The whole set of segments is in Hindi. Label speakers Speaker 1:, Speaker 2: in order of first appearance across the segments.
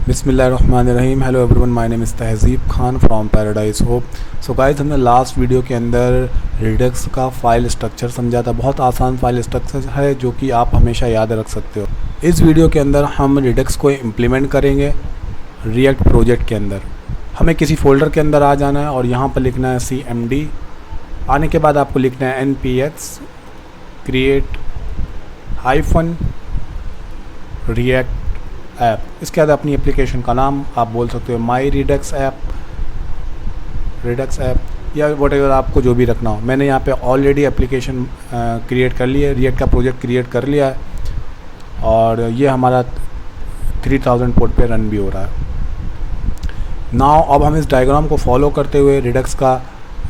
Speaker 1: बिस्मिल्लाहिर्रहमानिर्रहीम। Hello everyone, my name is Tahzeeb Khan from Paradise Hope. So guys, हमने लास्ट वीडियो के अंदर रिडक्स का फ़ाइल स्ट्रक्चर समझा था। बहुत आसान फ़ाइल स्ट्रक्चर है जो कि आप हमेशा याद रख सकते हो। इस वीडियो के अंदर हम रिडक्स को इम्प्लीमेंट करेंगे रिएक्ट प्रोजेक्ट के अंदर। हमें किसी फ़ोल्डर के अंदर आ जाना है और यहाँ पर लिखना है CMD। आने के बाद आपको लिखना है npx create -react ऐप। इसके बाद अपनी एप्लीकेशन का नाम आप बोल सकते हो माई रिडक्स ऐप या वॉटेवर आपको जो भी रखना हो। मैंने यहाँ पे ऑलरेडी एप्लीकेशन क्रिएट कर लिया है, रिएक्ट का प्रोजेक्ट क्रिएट कर लिया है और ये हमारा 3000 पोर्ट पे रन भी हो रहा है। नाउ अब हम इस डायग्राम को फॉलो करते हुए रिडक्स का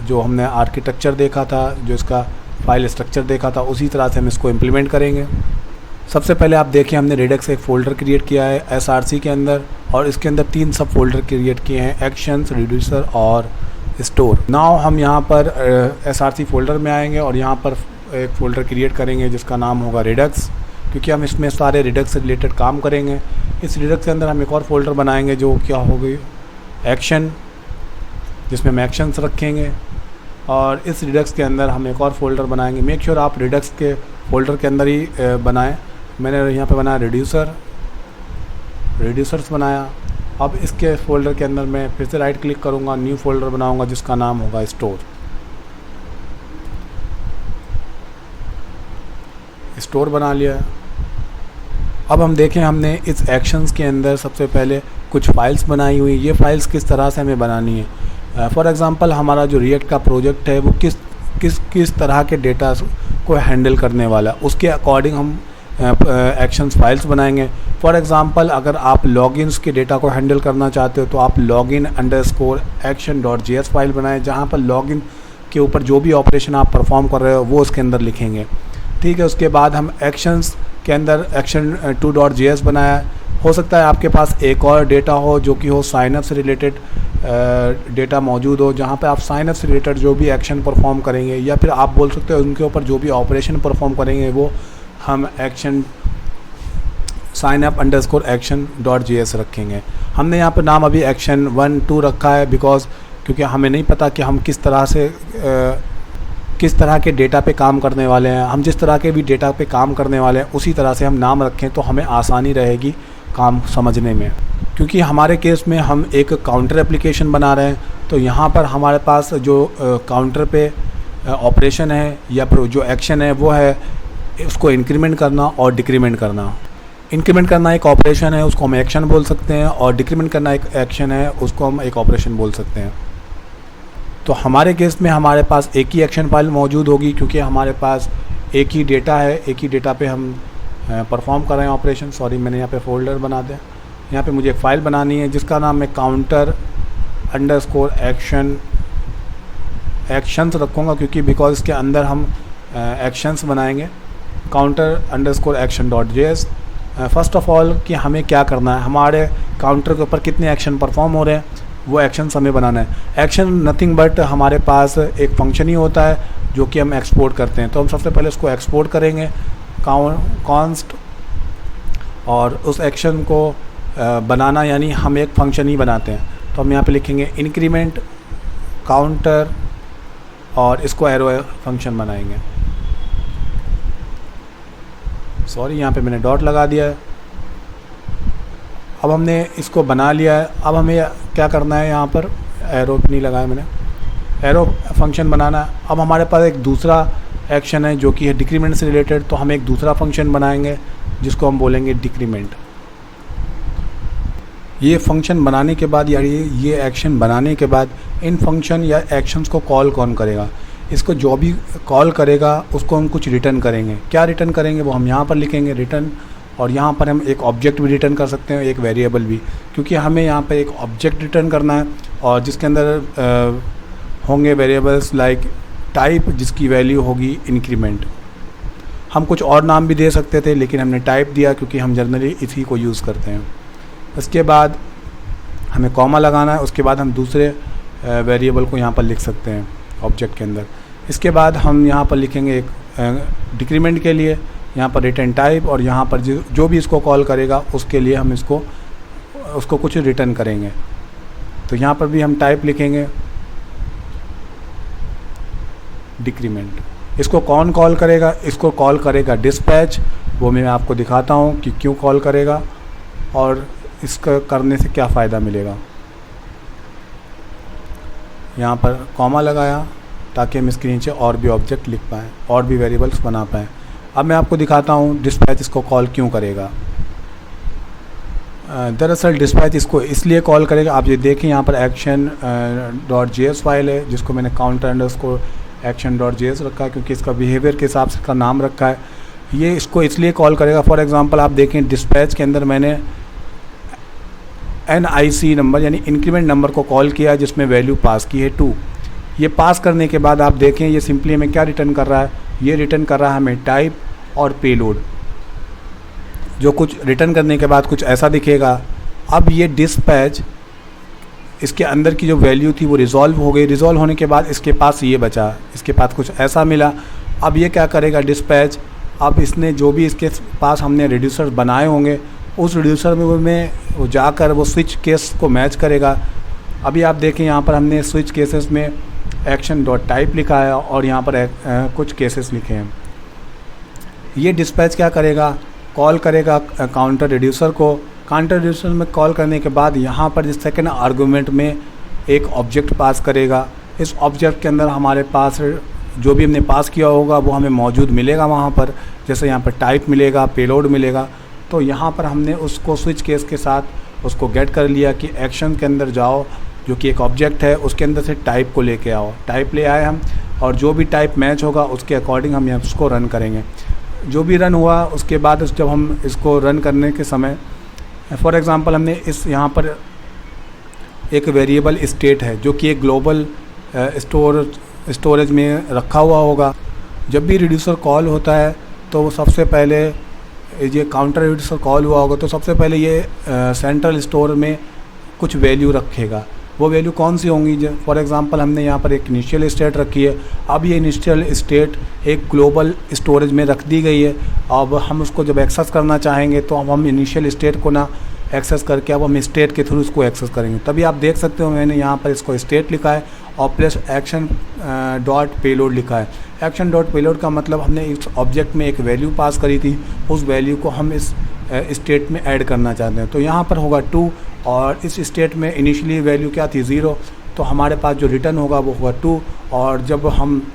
Speaker 1: जो हमने आर्किटेक्चर देखा था, जो इसका फाइल स्ट्रक्चर देखा था, उसी तरह से हम इसको इम्प्लीमेंट करेंगे। सबसे पहले आप देखें, हमने रिडक्स एक फ़ोल्डर क्रिएट किया है SRC के अंदर और इसके अंदर 3 सब फोल्डर क्रिएट किए हैं, एक्शंस, रिड्यूसर और स्टोर। नाउ हम यहाँ पर SRC फोल्डर में आएंगे और यहाँ पर एक फ़ोल्डर क्रिएट करेंगे जिसका नाम होगा रिडक्स, क्योंकि हम इसमें सारे रिडक्स से रिलेटेड काम करेंगे। इस रिडक्स के अंदर हम एक और फोल्डर बनाएंगे जो क्या होगी एक्शन, जिसमें हम एक्शंस रखेंगे। और इस रिडक्स के अंदर हम एक और फोल्डर बनाएंगे। मेक श्योर आप रिडक्स के फोल्डर के अंदर ही बनाएं। मैंने यहाँ पे बनाया रिड्यूसर्स बनाया। अब इसके फोल्डर के अंदर मैं फिर से राइट क्लिक करूँगा, न्यू फोल्डर बनाऊँगा जिसका नाम होगा स्टोर बना लिया। अब हम देखें, हमने इस एक्शंस के अंदर सबसे पहले कुछ फाइल्स बनाई हुई। ये फाइल्स किस तरह से हमें बनानी है, फॉर एग्ज़ाम्पल हमारा जो रिएक्ट का प्रोजेक्ट है वो किस तरह के डेटा को हैंडल करने वाला, उसके अकॉर्डिंग हम एक्शंस फाइल्स बनाएंगे। फॉर एग्ज़ाम्पल अगर आप लॉगिन्स के डेटा को हैंडल करना चाहते हो तो आप login_action.js फाइल बनाएं, जहाँ पर लॉगिन के ऊपर जो भी ऑपरेशन आप परफॉर्म कर रहे हो वो उसके अंदर लिखेंगे। ठीक है, उसके बाद हम एक्शंस के अंदर action2.js बनाया। हो सकता है आपके पास एक और डेटा हो जो कि हो साइनअप से रिलेटेड डेटा मौजूद हो, जहाँ पे आप साइनअप से रिलेटेड जो भी एक्शन परफॉर्म करेंगे या फिर आप बोल सकते हो उनके ऊपर जो भी ऑपरेशन परफॉर्म करेंगे वो हम एक्शन signup_action.js रखेंगे। हमने यहाँ पे नाम अभी एक्शन 1, 2 रखा है क्योंकि हमें नहीं पता कि हम किस तरह के डेटा पे काम करने वाले हैं। हम जिस तरह के भी डेटा पे काम करने वाले हैं उसी तरह से हम नाम रखें तो हमें आसानी रहेगी काम समझने में। क्योंकि हमारे केस में हम एक काउंटर एप्लीकेशन बना रहे हैं, तो यहाँ पर हमारे पास जो काउंटर पे ऑपरेशन है या जो एक्शन है वो है उसको इंक्रीमेंट करना और डिक्रीमेंट करना। इंक्रीमेंट करना एक ऑपरेशन है, उसको हम एक्शन बोल सकते हैं, और डिक्रीमेंट करना एक एक्शन है, उसको हम एक ऑपरेशन बोल सकते हैं। तो हमारे केस में हमारे पास एक ही एक्शन फाइल मौजूद होगी क्योंकि हमारे पास एक ही डेटा है, एक ही डेटा पे हम परफॉर्म कर रहे हैं ऑपरेशन। सॉरी, मैंने यहाँ पे फोल्डर बना दिया। यहाँ पे मुझे एक फ़ाइल बनानी है जिसका नाम मैं counter_actions रखूँगा, क्योंकि बिकॉज इसके अंदर हम एक्शंस बनाएंगे। counter_action.js। फर्स्ट ऑफ ऑल कि हमें क्या करना है, हमारे काउंटर के ऊपर कितने एक्शन परफॉर्म हो रहे हैं वो एक्शंस हमें बनाना है। एक्शन नथिंग बट हमारे पास एक फंक्शन ही होता है जो कि हम एक्सपोर्ट करते हैं। तो हम सबसे पहले उसको एक्सपोर्ट करेंगे कॉन्स्ट, और उस एक्शन को बनाना यानी हम एक फंक्शन ही बनाते हैं। तो हम यहाँ पे लिखेंगे इंक्रीमेंट काउंटर और इसको एरो फंक्शन बनाएंगे। सॉरी, यहाँ पे मैंने डॉट लगा दिया है। अब हमने इसको बना लिया है। अब हमें क्या करना है, यहाँ पर एरो नहीं लगाया मैंने, एरो फंक्शन बनाना है। अब हमारे पास एक दूसरा एक्शन है जो कि है डिक्रीमेंट से रिलेटेड, तो हम एक दूसरा फंक्शन बनाएंगे जिसको हम बोलेंगे डिक्रीमेंट। ये फंक्शन बनाने के बाद या ये एक्शन बनाने के बाद इन फंक्शन या एक्शंस को कॉल कौन करेगा, इसको जो भी कॉल करेगा उसको हम कुछ रिटर्न करेंगे। क्या रिटर्न करेंगे वो हम यहाँ पर लिखेंगे रिटर्न, और यहाँ पर हम एक ऑब्जेक्ट भी रिटर्न कर सकते हैं, एक वेरिएबल भी, क्योंकि हमें यहाँ पर एक ऑब्जेक्ट रिटर्न करना है और जिसके अंदर होंगे वेरिएबल्स लाइक टाइप, जिसकी वैल्यू होगी इंक्रीमेंट। हम कुछ और नाम भी दे सकते थे लेकिन हमने टाइप दिया क्योंकि हम जनरली इसी को यूज़ करते हैं। उसके बाद हमें कॉमा लगाना है, उसके बाद हम दूसरे वेरिएबल को यहाँ पर लिख सकते हैं ऑब्जेक्ट के अंदर। इसके बाद हम यहाँ पर लिखेंगे एक डिक्रीमेंट के लिए यहाँ पर रिटर्न टाइप, और यहाँ पर जो भी इसको कॉल करेगा उसके लिए हम इसको उसको कुछ रिटर्न करेंगे। तो यहाँ पर भी हम टाइप लिखेंगे डिक्रीमेंट। इसको कौन कॉल करेगा? इसको कॉल करेगा डिस्पैच। वो मैं आपको दिखाता हूँ कि क्यों कॉल करेगा और इसका करने से क्या फ़ायदा मिलेगा। यहाँ पर कॉमा लगाया ताकि हम इसके नीचे और भी ऑब्जेक्ट लिख पाएँ और भी वेरिएबल्स बना पाएँ। अब मैं आपको दिखाता हूँ डिस्पैच इसको कॉल क्यों करेगा। दरअसल डिस्पैच इसको इसलिए कॉल करेगा, आप ये देखें यहाँ पर action.js फाइल है जिसको मैंने counter_action.js रखा है क्योंकि इसका बिहेवियर के हिसाब से इसका नाम रखा है। ये इसको इसलिए कॉल करेगा, फॉर एग्जांपल आप देखें डिस्पैच के अंदर मैंने NIC नंबर यानी इंक्रीमेंट नंबर को कॉल किया जिसमें वैल्यू पास की है 2। ये पास करने के बाद आप देखें ये सिंपली हमें क्या रिटर्न कर रहा है? ये रिटर्न कर रहा है हमें टाइप और पेलोड, जो कुछ रिटर्न करने के बाद कुछ ऐसा दिखेगा। अब ये डिस्पैच इसके अंदर की जो वैल्यू थी वो रिज़ॉल्व हो गई। रिज़ॉल्व होने के बाद इसके पास ये बचा, इसके पास कुछ ऐसा मिला। अब ये क्या करेगा डिस्पैच? अब इसने जो भी इसके पास हमने रिड्यूसर बनाए होंगे उस रिड्यूसर में वो जाकर वो स्विच केस को मैच करेगा। अभी आप देखें यहाँ पर हमने स्विच केसेस में action.type लिखा है और यहाँ पर कुछ केसेस लिखे हैं। ये डिस्पैच क्या करेगा? कॉल करेगा काउंटर रिड्यूसर को। काउंटर रिड्यूसर में कॉल करने के बाद यहाँ पर जिस सेकेंड आर्गूमेंट में एक ऑब्जेक्ट पास करेगा। इस ऑब्जेक्ट के अंदर हमारे पास जो भी हमने पास किया होगा वो हमें मौजूद मिलेगा वहाँ पर, जैसे यहाँ पर टाइप मिलेगा, पेलोड मिलेगा। तो यहाँ पर हमने उसको स्विच केस के साथ उसको गेट कर लिया कि एक्शन के अंदर जाओ जो कि एक ऑब्जेक्ट है उसके अंदर से टाइप को लेके आओ। टाइप ले आए हम और जो भी टाइप मैच होगा उसके अकॉर्डिंग हम उसको रन करेंगे। जो भी रन हुआ उसके बाद जब हम इसको रन करने के समय फॉर एग्ज़ाम्पल हमने इस यहाँ पर एक वेरिएबल स्टेट है जो कि एक ग्लोबल स्टोरेज में रखा हुआ होगा। जब भी रिड्यूसर कॉल होता है तो वो सबसे पहले ये काउंटर रिड्यूसर कॉल हुआ होगा तो सबसे पहले ये सेंट्रल स्टोर में कुछ वैल्यू रखेगा। वो वैल्यू कौन सी होंगी? फॉर एग्जांपल हमने यहाँ पर एक इनिशियल स्टेट रखी है। अब ये इनिशियल स्टेट एक ग्लोबल स्टोरेज में रख दी गई है। अब हम उसको जब एक्सेस करना चाहेंगे तो अब हम इनिशियल स्टेट को ना एक्सेस करके अब हम स्टेट के थ्रू इसको एक्सेस करेंगे। तभी आप देख सकते हो मैंने यहाँ पर इसको स्टेट लिखा है और प्लस action.payload लिखा है। action.payload का मतलब हमने इस ऑब्जेक्ट में एक वैल्यू पास करी थी, उस वैल्यू को हम इस स्टेट में ऐड करना चाहते हैं। तो यहाँ पर होगा 2 और इस स्टेट में इनिशियली वैल्यू क्या थी 0, तो हमारे पास जो रिटर्न होगा वो होगा 2। और जब हम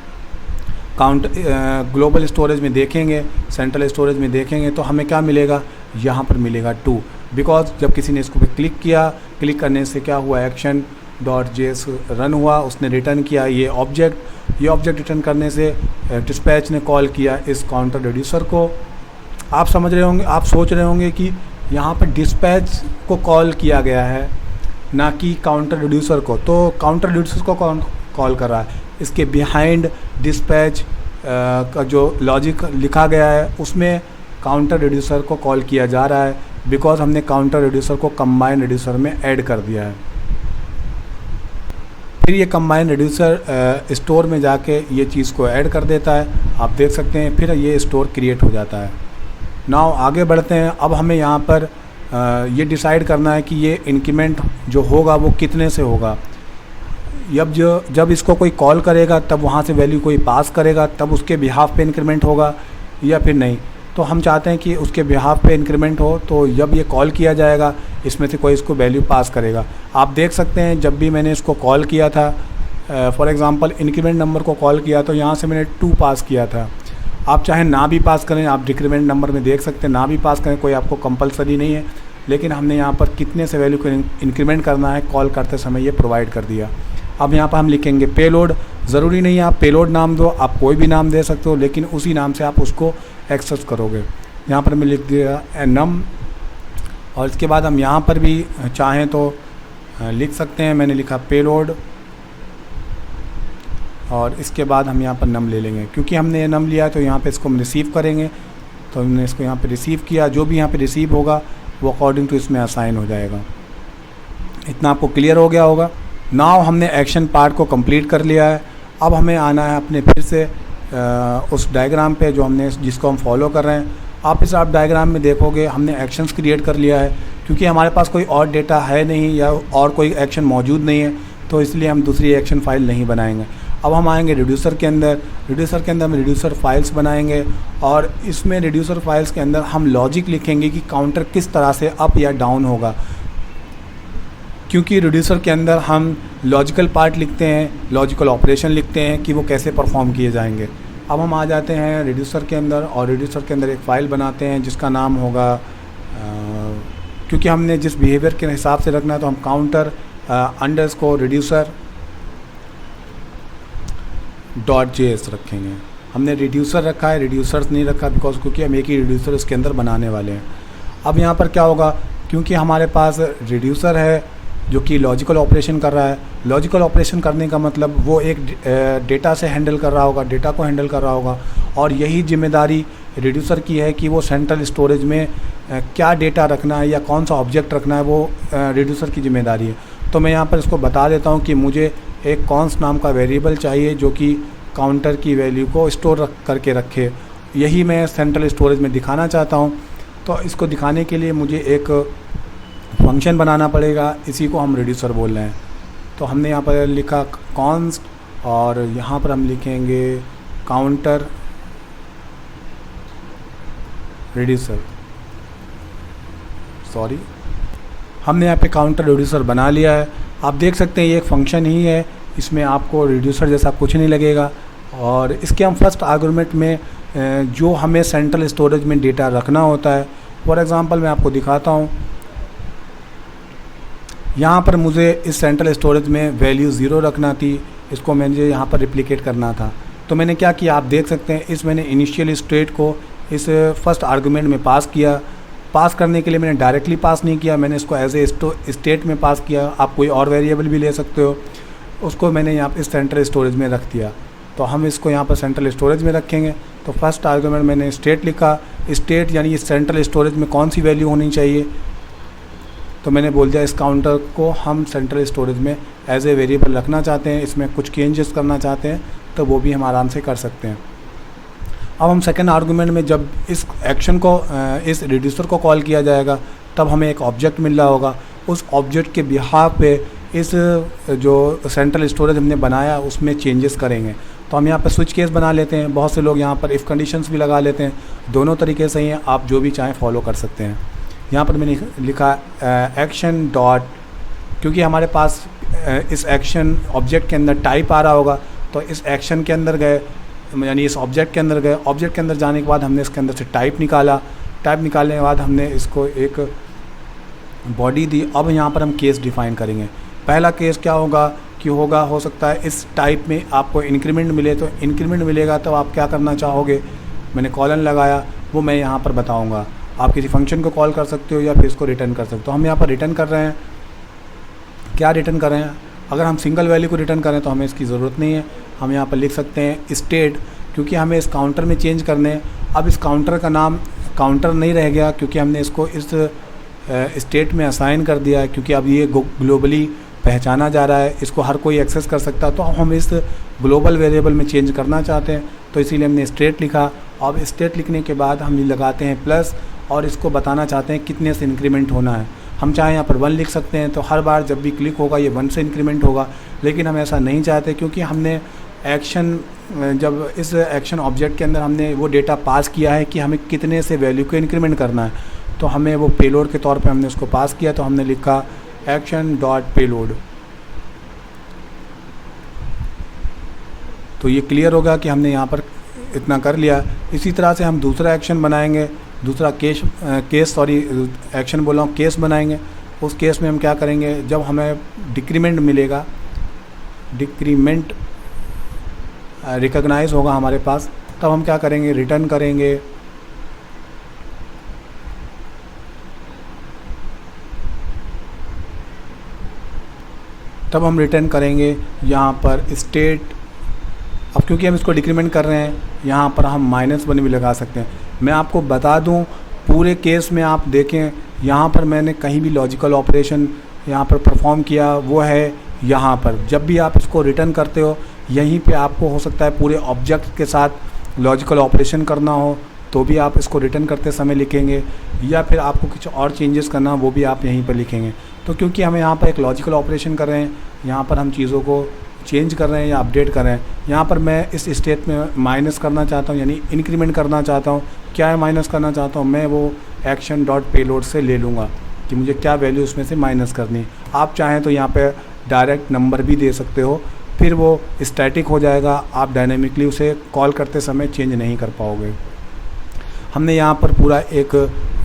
Speaker 1: ग्लोबल स्टोरेज में देखेंगे, सेंट्रल स्टोरेज में देखेंगे तो हमें क्या मिलेगा? यहाँ पर मिलेगा 2, बिकॉज जब किसी ने इसको पे क्लिक किया, क्लिक करने से क्या हुआ? action.js रन हुआ, उसने रिटर्न किया ये ऑब्जेक्ट। ये ऑब्जेक्ट रिटर्न करने से डिस्पैच ने कॉल किया इस काउंटर रिड्यूसर को। आप समझ रहे होंगे, आप सोच रहे होंगे कि यहाँ पर डिस्पैच को कॉल किया गया है ना कि काउंटर रिड्यूसर को। तो काउंटर रिड्यूसर को कौन कॉल कर रहा है? इसके बिहाइंड डिस्पैच का जो लॉजिक लिखा गया है उसमें काउंटर रिड्यूसर को कॉल किया जा रहा है, बिकॉज हमने काउंटर रिड्यूसर को कंबाइन रिड्यूसर में ऐड कर दिया है। फिर ये कंबाइन रिड्यूसर स्टोर में जाके ये चीज़ को ऐड कर देता है, आप देख सकते हैं। फिर ये स्टोर क्रिएट हो जाता है। नाउ आगे बढ़ते हैं। अब हमें यहाँ पर ये डिसाइड करना है कि ये इंक्रीमेंट जो होगा वो कितने से होगा। जब इसको कोई कॉल करेगा तब वहाँ से वैल्यू कोई पास करेगा तब उसके बिहाफ पे इंक्रीमेंट होगा या फिर नहीं। तो हम चाहते हैं कि उसके बिहाफ पे इंक्रीमेंट हो, तो जब ये कॉल किया जाएगा इसमें से कोई इसको वैल्यू पास करेगा। आप देख सकते हैं जब भी मैंने इसको कॉल किया था, फॉर एग्ज़ाम्पल इंक्रीमेंट नंबर को कॉल किया तो यहाँ से मैंने 2 पास किया था। आप चाहे ना भी पास करें, आप डिक्रीमेंट नंबर में देख सकते हैं, ना भी पास करें, कोई आपको कंपलसरी नहीं है। लेकिन हमने यहाँ पर कितने से वैल्यू को इंक्रीमेंट करना है कॉल करते समय ये प्रोवाइड कर दिया। अब यहाँ पर हम लिखेंगे पेलोड। ज़रूरी नहीं है आप पेलोड नाम दो, आप कोई भी नाम दे सकते हो, लेकिन उसी नाम से आप उसको एक्सेस करोगे। यहाँ पर मैं लिख दिया नम, और इसके बाद हम यहाँ पर भी चाहें तो लिख सकते हैं। मैंने लिखा पेलोड और इसके बाद हम यहाँ पर नम ले लेंगे, क्योंकि हमने ये नम लिया है तो यहाँ पे इसको हम रिसीव करेंगे। तो हमने इसको यहाँ पे रिसीव किया, जो भी यहाँ पे रिसीव होगा वो अकॉर्डिंग टू इसमें असाइन हो जाएगा। इतना आपको क्लियर हो गया होगा। नाउ हमने एक्शन पार्ट को कंप्लीट कर लिया है। अब हमें आना है अपने फिर से उस डायग्राम पे जो हमने जिसको हम फॉलो कर रहे हैं। आप इस डायग्राम में देखोगे हमने एक्शंस क्रिएट कर लिया है, क्योंकि हमारे पास कोई और डेटा है नहीं या और कोई एक्शन मौजूद नहीं है, तो इसलिए हम दूसरी एक्शन फाइल नहीं बनाएंगे। अब हम आएंगे रिड्यूसर के अंदर। रिड्यूसर के अंदर हम रिड्यूसर फाइल्स बनाएंगे और इसमें रिड्यूसर फाइल्स के अंदर हम लॉजिक लिखेंगे कि काउंटर किस तरह से अप या डाउन होगा, क्योंकि रिड्यूसर के अंदर हम लॉजिकल पार्ट लिखते हैं, लॉजिकल ऑपरेशन लिखते हैं कि वो कैसे परफॉर्म किए जाएंगे। अब हम आ जाते हैं रिड्यूसर के अंदर और रिड्यूसर के अंदर एक फ़ाइल बनाते हैं जिसका नाम होगा, क्योंकि हमने जिस बिहेवियर के हिसाब से रखना है तो हम काउंटर अंडरस्कोर रिड्यूसर .js रखेंगे। हमने रिड्यूसर रखा है, रिड्यूसर्स नहीं रखा बिकॉज क्योंकि हम एक ही रिड्यूसर इसके अंदर बनाने वाले हैं। अब यहाँ पर क्या होगा, क्योंकि हमारे पास रिड्यूसर है जो कि लॉजिकल ऑपरेशन कर रहा है। लॉजिकल ऑपरेशन करने का मतलब वो एक डेटा से हैंडल कर रहा होगा, डेटा को हैंडल कर रहा होगा, और यही जिम्मेदारी रिड्यूसर की है कि वो सेंट्रल स्टोरेज में क्या डेटा रखना है या कौन सा ऑब्जेक्ट रखना है, वो रिड्यूसर की जिम्मेदारी है। तो मैं यहाँ पर इसको बता देता हूँ कि मुझे एक कॉन्स्ट नाम का वेरिएबल चाहिए जो कि काउंटर की वैल्यू को स्टोर करके रखे। यही मैं सेंट्रल स्टोरेज में दिखाना चाहता हूँ। तो इसको दिखाने के लिए मुझे एक फंक्शन बनाना पड़ेगा, इसी को हम रिड्यूसर बोल रहे हैं। तो हमने यहाँ पर लिखा कॉन्स्ट और यहाँ पर हम लिखेंगे काउंटर रिड्यूसर। सॉरी, हमने यहाँ पे काउंटर रिड्यूसर बना लिया है। आप देख सकते हैं ये एक फंक्शन ही है, इसमें आपको रिड्यूसर जैसा कुछ नहीं लगेगा। और इसके हम फर्स्ट आर्गुमेंट में जो हमें सेंट्रल स्टोरेज में डेटा रखना होता है, फॉर एग्ज़ाम्पल मैं आपको दिखाता हूँ। यहाँ पर मुझे इस सेंट्रल स्टोरेज में वैल्यू 0 रखना थी, इसको मुझे यहाँ पर रिप्लिकेट करना था। तो मैंने क्या किया, आप देख सकते हैं इस मैंने इनिशियल स्टेट को इस फर्स्ट आर्गुमेंट में पास किया। पास करने के लिए मैंने डायरेक्टली पास नहीं किया, मैंने इसको एज ए स्टेट में पास किया। आप कोई और वेरिएबल भी ले सकते हो, उसको मैंने यहाँ पर सेंट्रल स्टोरेज में रख दिया। तो हम इसको यहाँ पर सेंट्रल स्टोरेज में रखेंगे। तो फर्स्ट आर्गुमेंट मैंने स्टेट लिखा, स्टेट यानी इस सेंट्रल स्टोरेज में कौन सी वैल्यू होनी चाहिए। तो मैंने बोल दिया इस काउंटर को हम सेंट्रल स्टोरेज में एज ए वेरिएबल रखना चाहते हैं, इसमें कुछ चेंजेस करना चाहते हैं तो वो भी हम आराम से कर सकते हैं। अब हम सेकेंड आर्गुमेंट में जब इस एक्शन को इस रिड्यूसर को कॉल किया जाएगा तब हमें एक ऑब्जेक्ट मिल रहा होगा। उस ऑब्जेक्ट के बिहाफ पे इस जो सेंट्रल स्टोरेज हमने बनाया उसमें चेंजेस करेंगे। तो हम यहाँ पर स्विच केस बना लेते हैं। बहुत से लोग यहाँ पर इफ़ कंडीशंस भी लगा लेते हैं, दोनों तरीके से ही हैं, आप जो भी चाहें फॉलो कर सकते हैं। यहाँ पर मैंने लिखा एक्शन डॉट, क्योंकि हमारे पास इस एक्शन ऑब्जेक्ट के अंदर टाइप आ रहा होगा, तो इस एक्शन के अंदर गए यानी इस ऑब्जेक्ट के अंदर गए। ऑब्जेक्ट के अंदर जाने के बाद हमने इसके अंदर से टाइप निकाला। टाइप निकालने के बाद हमने इसको एक बॉडी दी। अब यहाँ पर हम केस डिफ़ाइन करेंगे। पहला केस क्या होगा कि हो सकता है इस टाइप में आपको इंक्रीमेंट मिले, तो इंक्रीमेंट मिलेगा तो आप क्या करना चाहोगे, मैंने कॉलन लगाया, वो मैं यहाँ पर बताऊँगा। आप किसी फंक्शन को कॉल कर सकते हो या फिर इसको रिटर्न कर सकते हो। हम यहाँ पर रिटर्न कर रहे हैं। क्या रिटर्न कर रहे हैं, अगर हम सिंगल वैल्यू को रिटर्न करें तो हमें इसकी ज़रूरत नहीं है। हम यहाँ पर लिख सकते हैं स्टेट, क्योंकि हमें इस काउंटर में चेंज करने हैं। अब इस काउंटर का नाम काउंटर नहीं रह गया क्योंकि हमने इसको इस स्टेट में असाइन कर दिया है, क्योंकि अब ये ग्लोबली पहचाना जा रहा है, इसको हर कोई एक्सेस कर सकता है। तो हम इस ग्लोबल वेरिएबल में चेंज करना चाहते हैं, तो इसीलिए हमने स्टेट लिखा। अब स्टेट लिखने के बाद हम लगाते हैं प्लस और इसको बताना चाहते हैं कितने से इंक्रीमेंट होना है। हम चाहे यहाँ पर 1 लिख सकते हैं, तो हर बार जब भी क्लिक होगा ये 1 से इंक्रीमेंट होगा, लेकिन हम ऐसा नहीं चाहते क्योंकि हमने एक्शन जब इस एक्शन ऑब्जेक्ट के अंदर हमने वो डेटा पास किया है कि हमें कितने से वैल्यू को इंक्रीमेंट करना है, तो हमें वो पेलोड के तौर पे हमने उसको पास किया। तो हमने लिखा एक्शन डॉट पेलोड। तो ये क्लियर होगा कि हमने यहाँ पर इतना कर लिया। इसी तरह से हम दूसरा एक्शन बनाएंगे, दूसरा एक्शन बोल रहा हूँ, केस बनाएंगे। उस केस में हम क्या करेंगे, जब हमें डिक्रीमेंट मिलेगा, डिक्रीमेंट रिकॉग्नाइज होगा हमारे पास, तब हम क्या करेंगे, रिटर्न करेंगे तब हम रिटर्न करेंगे यहाँ पर स्टेट। अब क्योंकि हम इसको डिक्रीमेंट कर रहे हैं, यहाँ पर हम -1 भी लगा सकते हैं। मैं आपको बता दूं, पूरे केस में आप देखें, यहाँ पर मैंने कहीं भी लॉजिकल ऑपरेशन यहाँ पर परफॉर्म किया, वो है यहाँ पर। जब भी आप इसको रिटर्न करते हो, यहीं पे आपको हो सकता है पूरे ऑब्जेक्ट के साथ लॉजिकल ऑपरेशन करना हो, तो भी आप इसको रिटर्न करते समय लिखेंगे, या फिर आपको कुछ और चेंजेस करना वो भी आप यहीं पर लिखेंगे। तो क्योंकि हम यहाँ पर एक लॉजिकल ऑपरेशन कर रहे हैं, यहाँ पर हम चीज़ों को चेंज कर रहे हैं या अपडेट कर रहे हैं। यहाँ पर मैं इस स्टेट में माइनस करना चाहता हूँ, यानी इंक्रीमेंट करना चाहता हूँ। क्या है माइनस करना चाहता हूँ, मैं वो एक्शन डॉट पेलोड से ले लूँगा कि मुझे क्या वैल्यू उसमें से माइनस करनी है। आप चाहें तो यहाँ पे डायरेक्ट नंबर भी दे सकते हो, फिर वो स्टैटिक हो जाएगा, आप डायनेमिकली उसे कॉल करते समय चेंज नहीं कर पाओगे। हमने यहाँ पर पूरा एक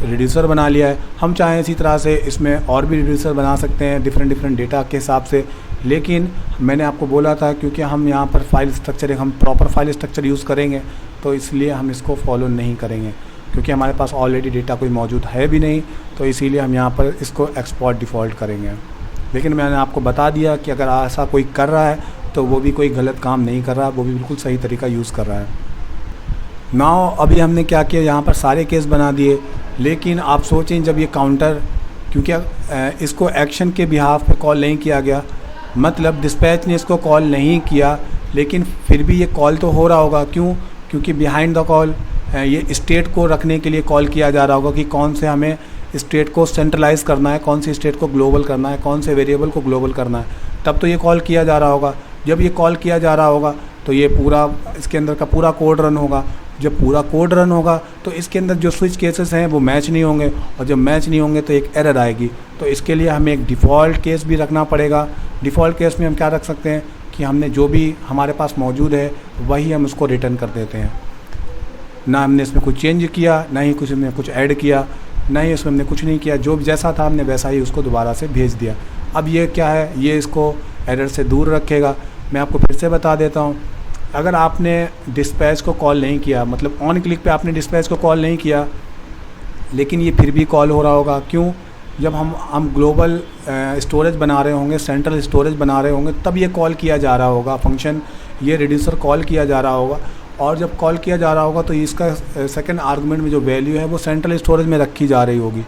Speaker 1: रिड्यूसर बना लिया है। हम चाहें इसी तरह से इसमें और भी रिड्यूसर बना सकते हैं डिफरेंट डेटा के हिसाब से, लेकिन मैंने आपको बोला था क्योंकि हम यहाँ पर फाइल स्ट्रक्चर हम प्रॉपर फाइल स्ट्रक्चर यूज़ करेंगे, तो इसलिए हम इसको फॉलो नहीं करेंगे, क्योंकि हमारे पास ऑलरेडी डेटा कोई मौजूद है भी नहीं, तो इसीलिए हम यहाँ पर इसको एक्सपोर्ट डिफ़ॉल्ट करेंगे। लेकिन मैंने आपको बता दिया कि अगर ऐसा कोई कर रहा है तो वो भी कोई गलत काम नहीं कर रहा, वो भी बिल्कुल सही तरीका यूज़ कर रहा है। नाउ अभी हमने क्या किया, यहाँ पर सारे केस बना दिए, लेकिन आप सोचें जब ये काउंटर, क्योंकि इसको एक्शन के बिहाफ पे कॉल नहीं किया गया, मतलब डिस्पैच ने इसको कॉल नहीं किया, लेकिन फिर भी ये कॉल तो हो रहा होगा। क्यों? क्योंकि बिहाइंड द कॉल ये स्टेट को रखने के लिए कॉल किया जा रहा होगा कि कौन से हमें स्टेट को सेंट्रलाइज़ करना है, कौन सी स्टेट को ग्लोबल करना है, कौन से वेरिएबल को ग्लोबल करना है, तब तो ये कॉल किया जा रहा होगा। जब ये कॉल किया जा रहा होगा तो ये पूरा इसके अंदर का पूरा कोड रन होगा। जब पूरा कोड रन होगा तो इसके अंदर जो स्विच केसेस हैं वो मैच नहीं होंगे, और जब मैच नहीं होंगे तो एक एरर आएगी। तो इसके लिए हमें एक डिफ़ॉल्ट केस भी रखना पड़ेगा। डिफ़ॉल्ट केस में हम क्या रख सकते हैं कि हमने जो भी हमारे पास मौजूद है वही हम उसको रिटर्न कर देते हैं। ना हमने इसमें कुछ चेंज किया, ना ही कुछ हमने कुछ ऐड किया, ना ही इसमें हमने कुछ नहीं किया, जो जैसा था हमने वैसा ही उसको दोबारा से भेज दिया। अब ये क्या है, ये इसको एरर से दूर रखेगा। मैं आपको फिर से बता देता हूँ, अगर आपने डिस्पैच को कॉल नहीं किया, मतलब ऑन क्लिक पे आपने डिस्पैच को कॉल नहीं किया, लेकिन ये फिर भी कॉल हो रहा होगा। क्यों? जब हम ग्लोबल स्टोरेज बना रहे होंगे, सेंट्रल स्टोरेज बना रहे होंगे, तब ये कॉल किया जा रहा होगा फंक्शन, ये रिड्यूसर कॉल किया जा रहा होगा। और जब कॉल किया जा रहा होगा तो इसका सेकंड आर्गुमेंट में जो वैल्यू है वो सेंट्रल स्टोरेज में रखी जा रही होगी।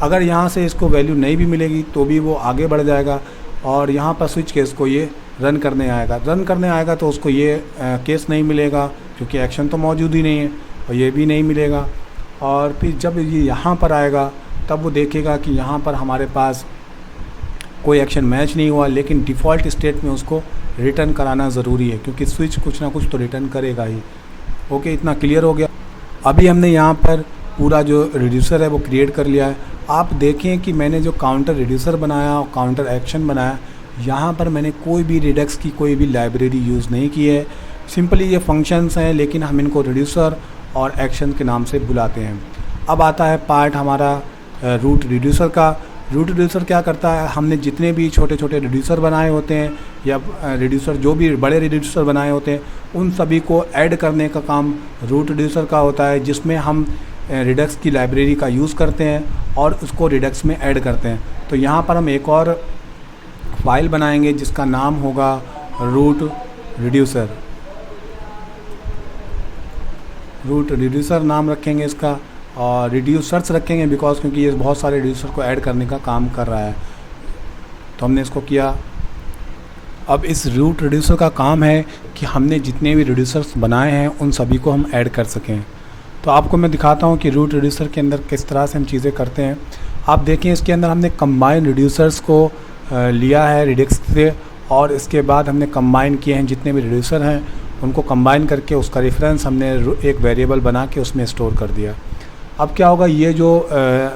Speaker 1: अगर यहाँ से इसको वैल्यू नहीं भी मिलेगी तो भी वो आगे बढ़ जाएगा, और यहाँ पर स्विच केस को ये रन करने आएगा तो उसको ये केस नहीं मिलेगा, क्योंकि एक्शन तो मौजूद ही नहीं है, और ये भी नहीं मिलेगा। और फिर जब ये यहाँ पर आएगा तब वो देखेगा कि यहाँ पर हमारे पास कोई एक्शन मैच नहीं हुआ, लेकिन डिफ़ॉल्ट स्टेट में उसको रिटर्न कराना ज़रूरी है, क्योंकि स्विच कुछ ना कुछ तो रिटर्न करेगा ही। ओके, इतना क्लियर हो गया। अभी हमने यहाँ पर पूरा जो रिड्यूसर है वो क्रिएट कर लिया है। आप देखें कि मैंने जो काउंटर रिड्यूसर बनाया और काउंटर एक्शन बनाया, यहाँ पर मैंने कोई भी रिडक्स की कोई भी लाइब्रेरी यूज़ नहीं की है। सिंपली ये फंक्शंस हैं, लेकिन हम इनको रिड्यूसर और एक्शन के नाम से बुलाते हैं। अब आता है पार्ट हमारा रूट रिड्यूसर का। रूट रिड्यूसर क्या करता है, हमने जितने भी छोटे छोटे रिड्यूसर बनाए होते हैं, या रिड्यूसर जो भी बड़े रिड्यूसर बनाए होते हैं, उन सभी को ऐड करने का काम रूट रिड्यूसर का होता है, जिसमें हम रिडक्स की लाइब्रेरी का यूज़ करते हैं और उसको रिडक्स में ऐड करते हैं। तो यहाँ पर हम एक और फाइल बनाएंगे जिसका नाम होगा रूट रिड्यूसर नाम रखेंगे इसका, और रिड्यूसर्स रखेंगे बिकॉज क्योंकि ये बहुत सारे रिड्यूसर को ऐड करने का काम कर रहा है। तो हमने इसको किया। अब इस रूट रिड्यूसर का काम है कि हमने जितने भी रिड्यूसर्स बनाए हैं उन सभी को हम ऐड कर सकें। तो आपको मैं दिखाता हूँ कि रूट रिड्यूसर के अंदर किस तरह से हम चीज़ें करते हैं। आप देखें, इसके अंदर हमने कंबाइन रिड्यूसर्स को लिया है रिडक्स से, और इसके बाद हमने कंबाइन किए हैं जितने भी रिड्यूसर हैं उनको कंबाइन करके उसका रेफरेंस हमने एक वेरिएबल बना के उसमें स्टोर कर दिया। अब क्या होगा, ये जो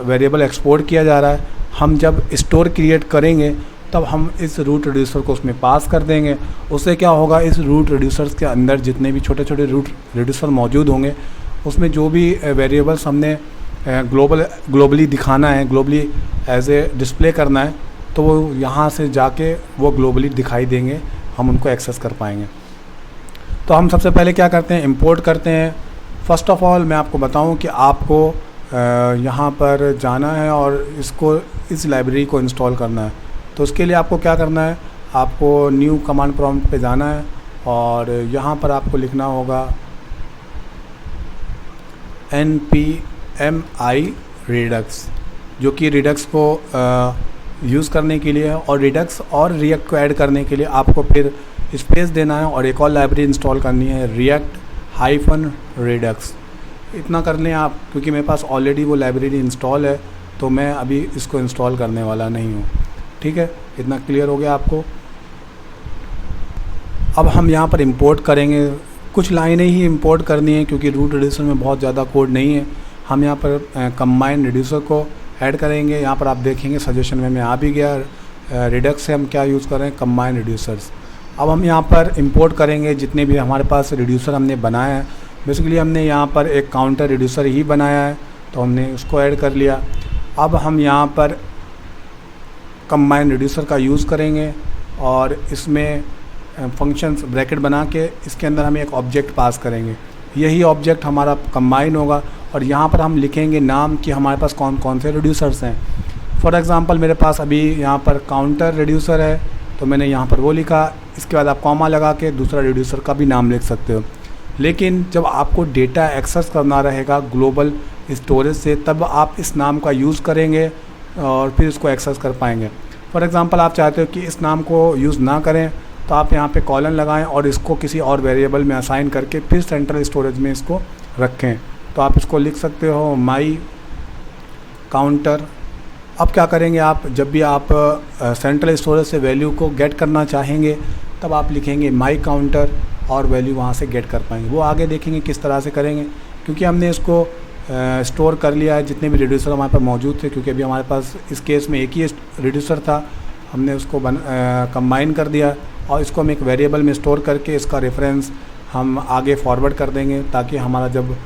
Speaker 1: वेरिएबल एक्सपोर्ट किया जा रहा है, हम जब स्टोर क्रिएट करेंगे तब हम इस रूट रिड्यूसर को उसमें पास कर देंगे। उससे क्या होगा, इस रूट रिड्यूसर्स के अंदर जितने भी छोटे छोटे रूट रिड्यूसर मौजूद होंगे, उसमें जो भी वेरिएबल्स हमने ग्लोबली दिखाना है, ग्लोबली एज ए डिस्प्ले करना है, तो वो यहाँ से जाके वो ग्लोबली दिखाई देंगे, हम उनको एक्सेस कर पाएंगे। तो हम सबसे पहले क्या करते हैं, इंपोर्ट करते हैं। फ़र्स्ट ऑफ़ ऑल मैं आपको बताऊं कि आपको यहाँ पर जाना है और इस लाइब्रेरी को इंस्टॉल करना है। तो उसके लिए आपको क्या करना है, आपको न्यू कमांड प्रॉम्प्ट पे जाना है, और यहाँ पर आपको लिखना होगा npmi redux, जो कि रिडक्स को यूज़ करने के लिए है, और रिडक्स और रिएक्ट को ऐड करने के लिए आपको फिर स्पेस देना है और एक और लाइब्रेरी इंस्टॉल करनी है, react-redux। इतना कर लें आप, क्योंकि मेरे पास ऑलरेडी वो लाइब्रेरी इंस्टॉल है, तो मैं अभी इसको इंस्टॉल करने वाला नहीं हूँ। ठीक है, इतना क्लियर हो गया आपको। अब हम यहाँ पर इंपोर्ट करेंगे, कुछ लाइनें ही इंपोर्ट करनी है क्योंकि रूट रिड्यूसर में बहुत ज़्यादा कोड नहीं है। हम यहाँ पर कंबाइन रिड्यूसर को ऐड करेंगे। यहाँ पर आप देखेंगे सजेशन में मैं आ भी गया, रिडक्स से हम क्या यूज़ कर रहे हैं, कंबाइन रिड्यूसर्स। अब हम यहाँ पर इंपोर्ट करेंगे जितने भी हमारे पास रिड्यूसर हमने बनाया है। बेसिकली हमने यहाँ पर एक काउंटर रिड्यूसर ही बनाया है, तो हमने उसको ऐड कर लिया। अब हम यहाँ पर कंबाइन रिड्यूसर का यूज़ करेंगे और इसमें फंक्शंस ब्रैकेट बना के इसके अंदर हम एक ऑब्जेक्ट पास करेंगे। यही ऑब्जेक्ट हमारा कंबाइन होगा और यहाँ पर हम लिखेंगे नाम कि हमारे पास कौन कौन से रिड्यूसर्स हैं। फॉर एग्ज़ाम्पल मेरे पास अभी यहाँ पर काउंटर रिड्यूसर है, तो मैंने यहाँ पर वो लिखा। इसके बाद आप कॉमा लगा के दूसरा रिड्यूसर का भी नाम लिख सकते हो। लेकिन जब आपको डेटा एक्सेस करना रहेगा ग्लोबल स्टोरेज से, तब आप इस नाम का यूज़ करेंगे और फिर इसको एक्सेस कर पाएंगे। फॉर एग्ज़ाम्पल आप चाहते हो कि इस नाम को यूज़ ना करें, तो आप यहाँ पे कॉलन लगाएं और इसको किसी और वेरिएबल में असाइन करके फिर सेंट्रल स्टोरेज में इसको रखें। तो आप इसको लिख सकते हो माई काउंटर। अब क्या करेंगे आप, जब भी आप सेंट्रल स्टोरेज से वैल्यू को गेट करना चाहेंगे तब आप लिखेंगे माई काउंटर और वैल्यू वहाँ से गेट कर पाएंगे। वो आगे देखेंगे किस तरह से करेंगे, क्योंकि हमने इसको स्टोर कर लिया है जितने भी रिड्यूसर हमारे पास मौजूद थे। क्योंकि अभी हमारे पास इस केस में एक ही रिड्यूसर था, हमने उसको कंबाइन कर दिया और इसको हम एक वेरिएबल में स्टोर करके इसका रेफरेंस हम आगे फॉरवर्ड कर देंगे, ताकि हमारा जब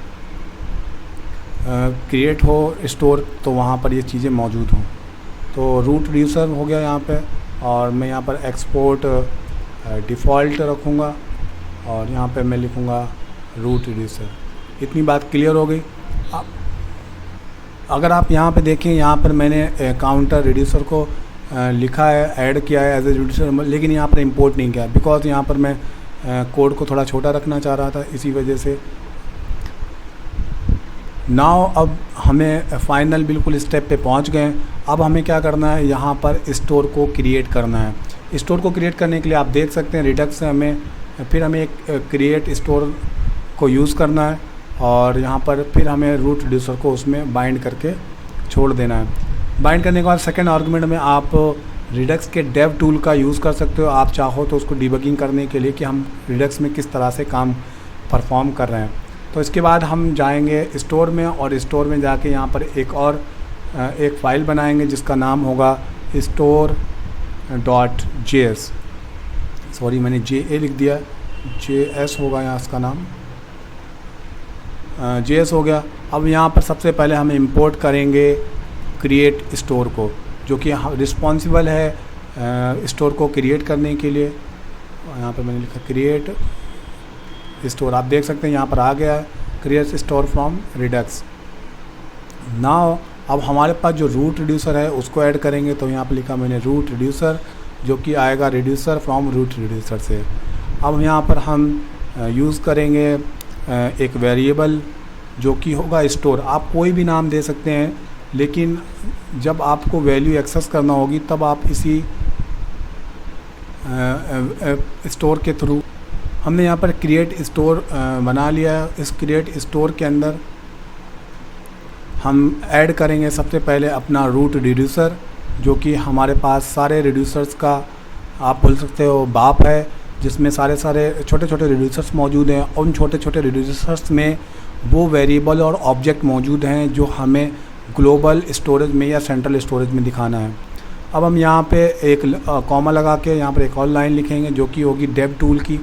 Speaker 1: क्रिएट हो स्टोर तो वहाँ पर ये चीज़ें मौजूद हों। तो रूट रिड्यूसर हो गया यहाँ पे, और मैं यहाँ पर एक्सपोर्ट डिफ़ॉल्ट रखूँगा और यहाँ पे मैं लिखूँगा रूट रिड्यूसर। इतनी बात क्लियर हो गई। अगर आप यहाँ पे देखें, यहाँ पर मैंने काउंटर रिड्यूसर को लिखा है, ऐड किया है एज ए रिड्यूसर, लेकिन यहाँ पर इंपोर्ट नहीं किया बिकॉज यहाँ पर मैं कोड को थोड़ा छोटा रखना चाह रहा था, इसी वजह से। नाउ अब हमें फाइनल बिल्कुल स्टेप पे पहुँच गए। अब हमें क्या करना है, यहाँ पर स्टोर को क्रिएट करना है। स्टोर को क्रिएट करने के लिए आप देख सकते हैं रिडक्स से हमें एक क्रिएट स्टोर को यूज़ करना है और यहाँ पर फिर हमें रूट रिड्यूसर को उसमें बाइंड करके छोड़ देना है। बाइंड करने के बाद सेकेंड आर्गुमेंट में आप रिडक्स के डेव टूल का यूज़ कर सकते हो। आप चाहो तो उसको डिबगिंग करने के लिए कि हम रिडक्स में किस तरह से काम परफॉर्म कर रहे हैं। तो इसके बाद हम जाएंगे स्टोर में और स्टोर में जाके यहाँ पर एक फ़ाइल बनाएंगे जिसका नाम होगा store.js। सॉरी, मैंने JA लिख दिया, JS होगा यहाँ इसका नाम, JS हो गया। अब यहाँ पर सबसे पहले हम इंपोर्ट करेंगे क्रिएट स्टोर को, जो कि रिस्पॉन्सिबल है स्टोर को क्रिएट करने के लिए। यहाँ पर मैंने लिखा क्रिएट स्टोर, आप देख सकते हैं यहाँ पर आ गया है create store from Redux. Now अब हमारे पास जो रूट रिड्यूसर है उसको ऐड करेंगे, तो यहाँ पर लिखा मैंने रूट रिड्यूसर, जो कि आएगा रिड्यूसर फ्रॉम रूट रिड्यूसर से। अब यहाँ पर हम यूज़ करेंगे एक वेरिएबल जो कि होगा स्टोर। आप कोई भी नाम दे सकते हैं, लेकिन जब आपको वैल्यू एक्सेस करना होगी तब आप इसी स्टोर के थ्रू, हमने यहाँ पर क्रिएट स्टोर बना लिया है। इस क्रिएट स्टोर के अंदर हम ऐड करेंगे सबसे पहले अपना रूट रिड्यूसर, जो कि हमारे पास सारे रिड्यूसर्स का आप बोल सकते हो बाप है, जिसमें सारे छोटे छोटे रिड्यूसर्स मौजूद हैं। उन छोटे छोटे रिड्यूसर्स में वो वेरिएबल और ऑब्जेक्ट मौजूद हैं जो हमें ग्लोबल स्टोरेज में या सेंट्रल स्टोरेज में दिखाना है। अब हम यहाँ पे एक कॉमा लगा के यहाँ पर एक और लाइन लिखेंगे जो कि होगी डेव टूल की।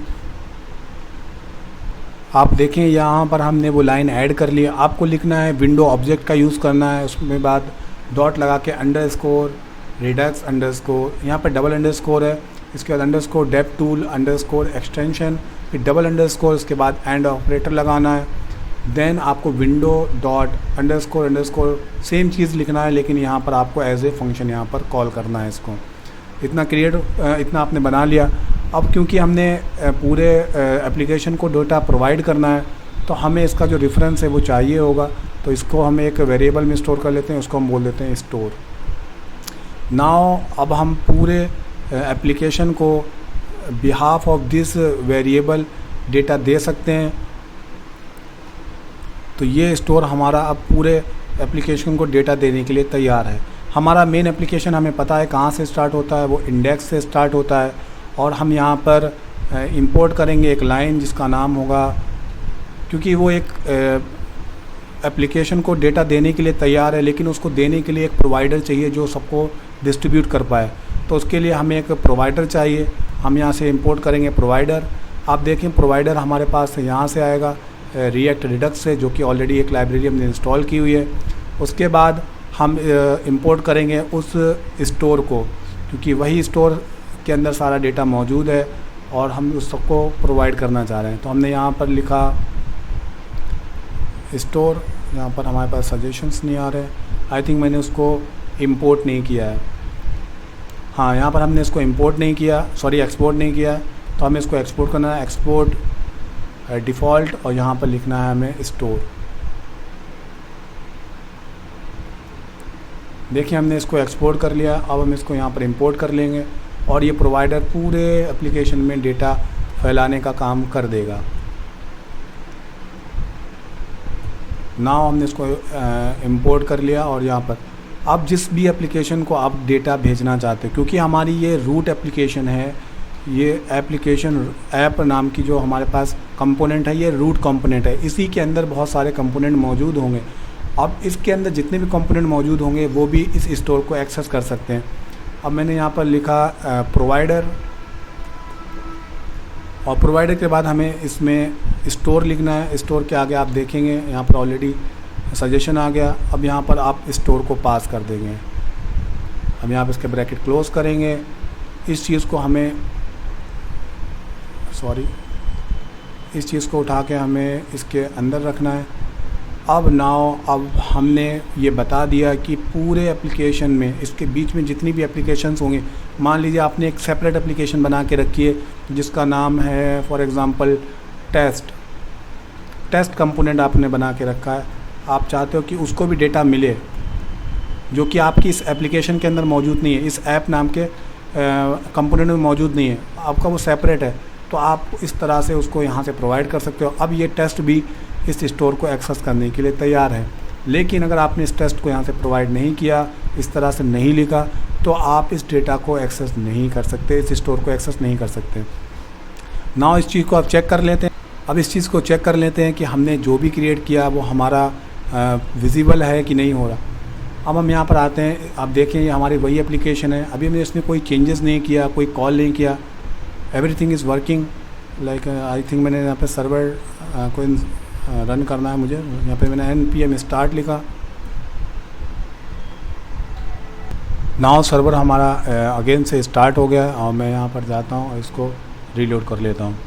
Speaker 1: आप देखें यहाँ पर हमने वो लाइन ऐड कर ली। आपको लिखना है विंडो ऑब्जेक्ट का यूज़ करना है, उसमें बाद डॉट लगा के अंडरस्कोर रिडक्स अंडरस्कोर, यहाँ पर डबल अंडरस्कोर है, इसके बाद underscore dev tool underscore extension, फिर डबल अंडरस्कोर, इसके बाद एंड ऑपरेटर लगाना है। देन आपको window dot underscore underscore same चीज़ लिखना है, लेकिन यहाँ पर आपको एज ए फंक्शन यहाँ पर कॉल करना है इसको। इतना आपने बना लिया। अब क्योंकि हमने पूरे एप्लीकेशन को डेटा प्रोवाइड करना है, तो हमें इसका जो रेफरेंस है वो चाहिए होगा, तो इसको हम एक वेरिएबल में स्टोर कर लेते हैं, उसको हम बोल देते हैं स्टोर। नाउ अब हम पूरे एप्लीकेशन को behalf of this variable data दे सकते हैं। तो ये स्टोर हमारा अब पूरे एप्लीकेशन को डेटा देने के लिए तैयार है। हमारा मेन एप्लीकेशन हमें पता है कहाँ से स्टार्ट होता है, वो इंडेक्स से स्टार्ट होता है। और हम यहाँ पर इंपोर्ट करेंगे एक लाइन जिसका नाम होगा, क्योंकि वो एक एप्लीकेशन को डेटा देने के लिए तैयार है, लेकिन उसको देने के लिए एक प्रोवाइडर चाहिए जो सबको डिस्ट्रीब्यूट कर पाए। तो उसके लिए हमें एक प्रोवाइडर चाहिए। हम यहाँ से इंपोर्ट करेंगे प्रोवाइडर। आप देखें प्रोवाइडर हमारे पास यहाँ से आएगा रिएक्ट रिडक्स से, जो कि ऑलरेडी एक लाइब्रेरी हमने इंस्टॉल की हुई है। उसके बाद हम इंपोर्ट करेंगे उस स्टोर को, क्योंकि वही स्टोर के अंदर सारा डेटा मौजूद है और हम उस सबको प्रोवाइड करना चाह रहे हैं। तो हमने यहाँ पर लिखा स्टोर, यहाँ पर हमारे पास सजेशंस नहीं आ रहे। आई थिंक मैंने उसको इंपोर्ट नहीं किया है। हाँ, यहाँ पर हमने इसको इंपोर्ट नहीं किया, सॉरी एक्सपोर्ट नहीं किया है। तो हमें इसको एक्सपोर्ट करना है, एक्सपोर्ट डिफ़ॉल्ट, और यहाँ पर लिखना है हमें स्टोर। देखिए हमने इसको एक्सपोर्ट कर लिया। अब हम इसको यहाँ पर इंपोर्ट कर लेंगे और ये प्रोवाइडर पूरे एप्लीकेशन में डेटा फैलाने का काम कर देगा। नाउ हमने इसको इंपोर्ट कर लिया और यहाँ पर आप जिस भी एप्लीकेशन को आप डेटा भेजना चाहते हैं, क्योंकि हमारी ये रूट एप्लीकेशन है, ये एप्लीकेशन ऐप नाम की जो हमारे पास कंपोनेंट है, ये रूट कंपोनेंट है। इसी के अंदर बहुत सारे कंपोनेंट मौजूद होंगे। अब इसके अंदर जितने भी कंपोनेंट मौजूद होंगे वो भी इस स्टोर को एक्सेस कर सकते हैं। अब मैंने यहाँ पर लिखा प्रोवाइडर, और प्रोवाइडर के बाद हमें इसमें स्टोर लिखना है। स्टोर के आगे आप देखेंगे यहाँ पर ऑलरेडी सजेशन आ गया। अब यहाँ पर आप स्टोर को पास कर देंगे। हम यहाँ पर इसके ब्रैकेट क्लोज करेंगे। इस चीज़ को हमें इस चीज़ को उठा के हमें इसके अंदर रखना है। अब हमने ये बता दिया कि पूरे एप्लीकेशन में इसके बीच में जितनी भी एप्लीकेशंस होंगे, मान लीजिए आपने एक सेपरेट एप्लीकेशन बना के रखी है जिसका नाम है फॉर एग्ज़ाम्पल टेस्ट कंपोनेंट आपने बना के रखा है। आप चाहते हो कि उसको भी डेटा मिले जो कि आपकी इस एप्लीकेशन के अंदर मौजूद नहीं है, इस ऐप नाम के कंपोनेंट में मौजूद नहीं है, आपका वो सेपरेट है। तो आप इस तरह से उसको यहाँ से प्रोवाइड कर सकते हो। अब ये टेस्ट भी इस स्टोर को एक्सेस करने के लिए तैयार है। लेकिन अगर आपने इस टेस्ट को यहाँ से प्रोवाइड नहीं किया, इस तरह से नहीं लिखा, तो आप इस डेटा को एक्सेस नहीं कर सकते, इस स्टोर को एक्सेस नहीं कर सकते। नाउ इस चीज़ को आप चेक कर लेते हैं। अब इस चीज़ को चेक कर लेते हैं कि हमने जो भी क्रिएट किया वो हमारा विजिबल है कि नहीं हो रहा। अब हम यहाँ पर आते हैं। आप देखें ये हमारी वही एप्लीकेशन है। अभी हमने इसमें कोई चेंजेस नहीं किया, कोई कॉल नहीं किया, everything is working like I think मैंने यहाँ पे सर्वर कोई रन करना है मुझे। यहाँ पे मैंने npm स्टार्ट लिखा। नाउ सर्वर हमारा अगेन से स्टार्ट हो गया और मैं यहाँ पर जाता हूँ और इसको रीलोड कर लेता हूँ।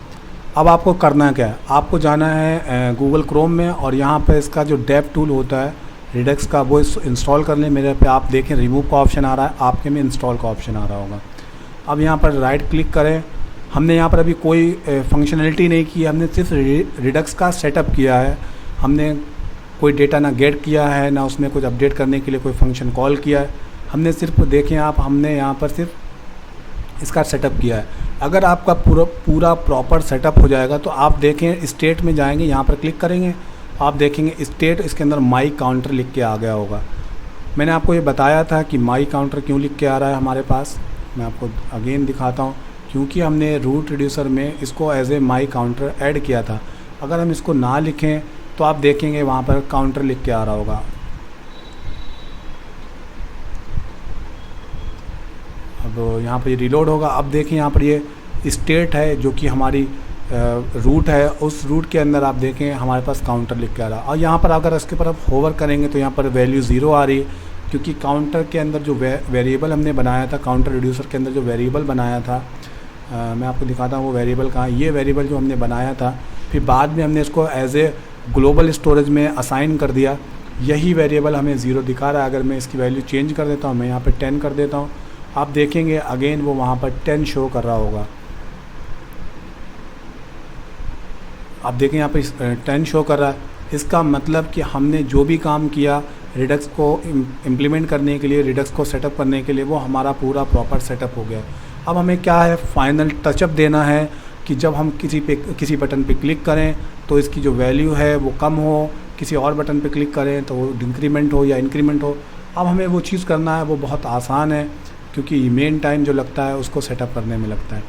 Speaker 1: अब आपको करना क्या है, आपको जाना है गूगल क्रोम में और यहाँ पर इसका जो डेव टूल होता है रिडक्स का, वो इंस्टॉल कर लें। मेरे पे आप देखें रिमूव का ऑप्शन आ रहा है, आपके में इंस्टॉल का ऑप्शन आ रहा होगा। अब यहाँ पर राइट क्लिक करें। हमने यहाँ पर अभी कोई फंक्शनलिटी नहीं की, हमने सिर्फ रिडक्स का सेटअप किया है। हमने कोई डेटा ना गेट किया है, ना उसमें कुछ अपडेट करने के लिए कोई फंक्शन कॉल किया है। हमने सिर्फ देखें आप, हमने यहाँ पर सिर्फ इसका सेटअप किया है। अगर आपका पूरा प्रॉपर सेटअप हो जाएगा तो आप देखें स्टेट में जाएंगे, यहाँ पर क्लिक करेंगे, आप देखेंगे स्टेट, इसके अंदर माई काउंटर लिख के आ गया होगा। मैंने आपको ये बताया था कि माई काउंटर क्यों लिख के आ रहा है हमारे पास। मैं आपको अगेन दिखाता हूँ, क्योंकि हमने रूट रिड्यूसर में इसको as a my counter add किया था। अगर हम इसको ना लिखें तो आप देखेंगे वहाँ पर काउंटर लिख के आ रहा होगा। अब यहाँ पर ये रिलोड होगा। अब देखें यहाँ पर ये स्टेट है जो कि हमारी रूट है, उस रूट के अंदर आप देखें हमारे पास काउंटर लिख के आ रहा है। और यहाँ पर अगर इसके पर आप होवर करेंगे तो यहाँ पर वैल्यू 0 आ रही है, क्योंकि काउंटर के अंदर जो वेरिएबल हमने बनाया था, काउंटर रिड्यूसर के अंदर जो वेरिएबल बनाया था, मैं आपको दिखाता हूँ वो वेरिएबल कहाँ है। ये वेरिएबल जो हमने बनाया था, फिर बाद में हमने इसको एज ए ग्लोबल स्टोरेज में असाइन कर दिया। यही वेरिएबल हमें 0 दिखा रहा है। अगर मैं इसकी वैल्यू चेंज कर देता हूँ, मैं यहाँ पर 10 कर देता हूँ, आप देखेंगे अगेन वो वहाँ पर 10 शो कर रहा होगा। आप देखें यहाँ पर 10 शो कर रहा है। इसका मतलब कि हमने जो भी काम किया रिडक्स को इम्प्लीमेंट करने के लिए, रिडक्स को सेटअप करने के लिए, वो हमारा पूरा प्रॉपर सेटअप हो गया। अब हमें क्या है, फाइनल टचअप देना है कि जब हम किसी बटन पे क्लिक करें तो इसकी जो वैल्यू है वो कम हो, किसी और बटन पे क्लिक करें तो वो डिक्रीमेंट हो या इंक्रीमेंट हो। अब हमें वो चीज़ करना है, वो बहुत आसान है क्योंकि मेन टाइम जो लगता है उसको सेटअप करने में लगता है।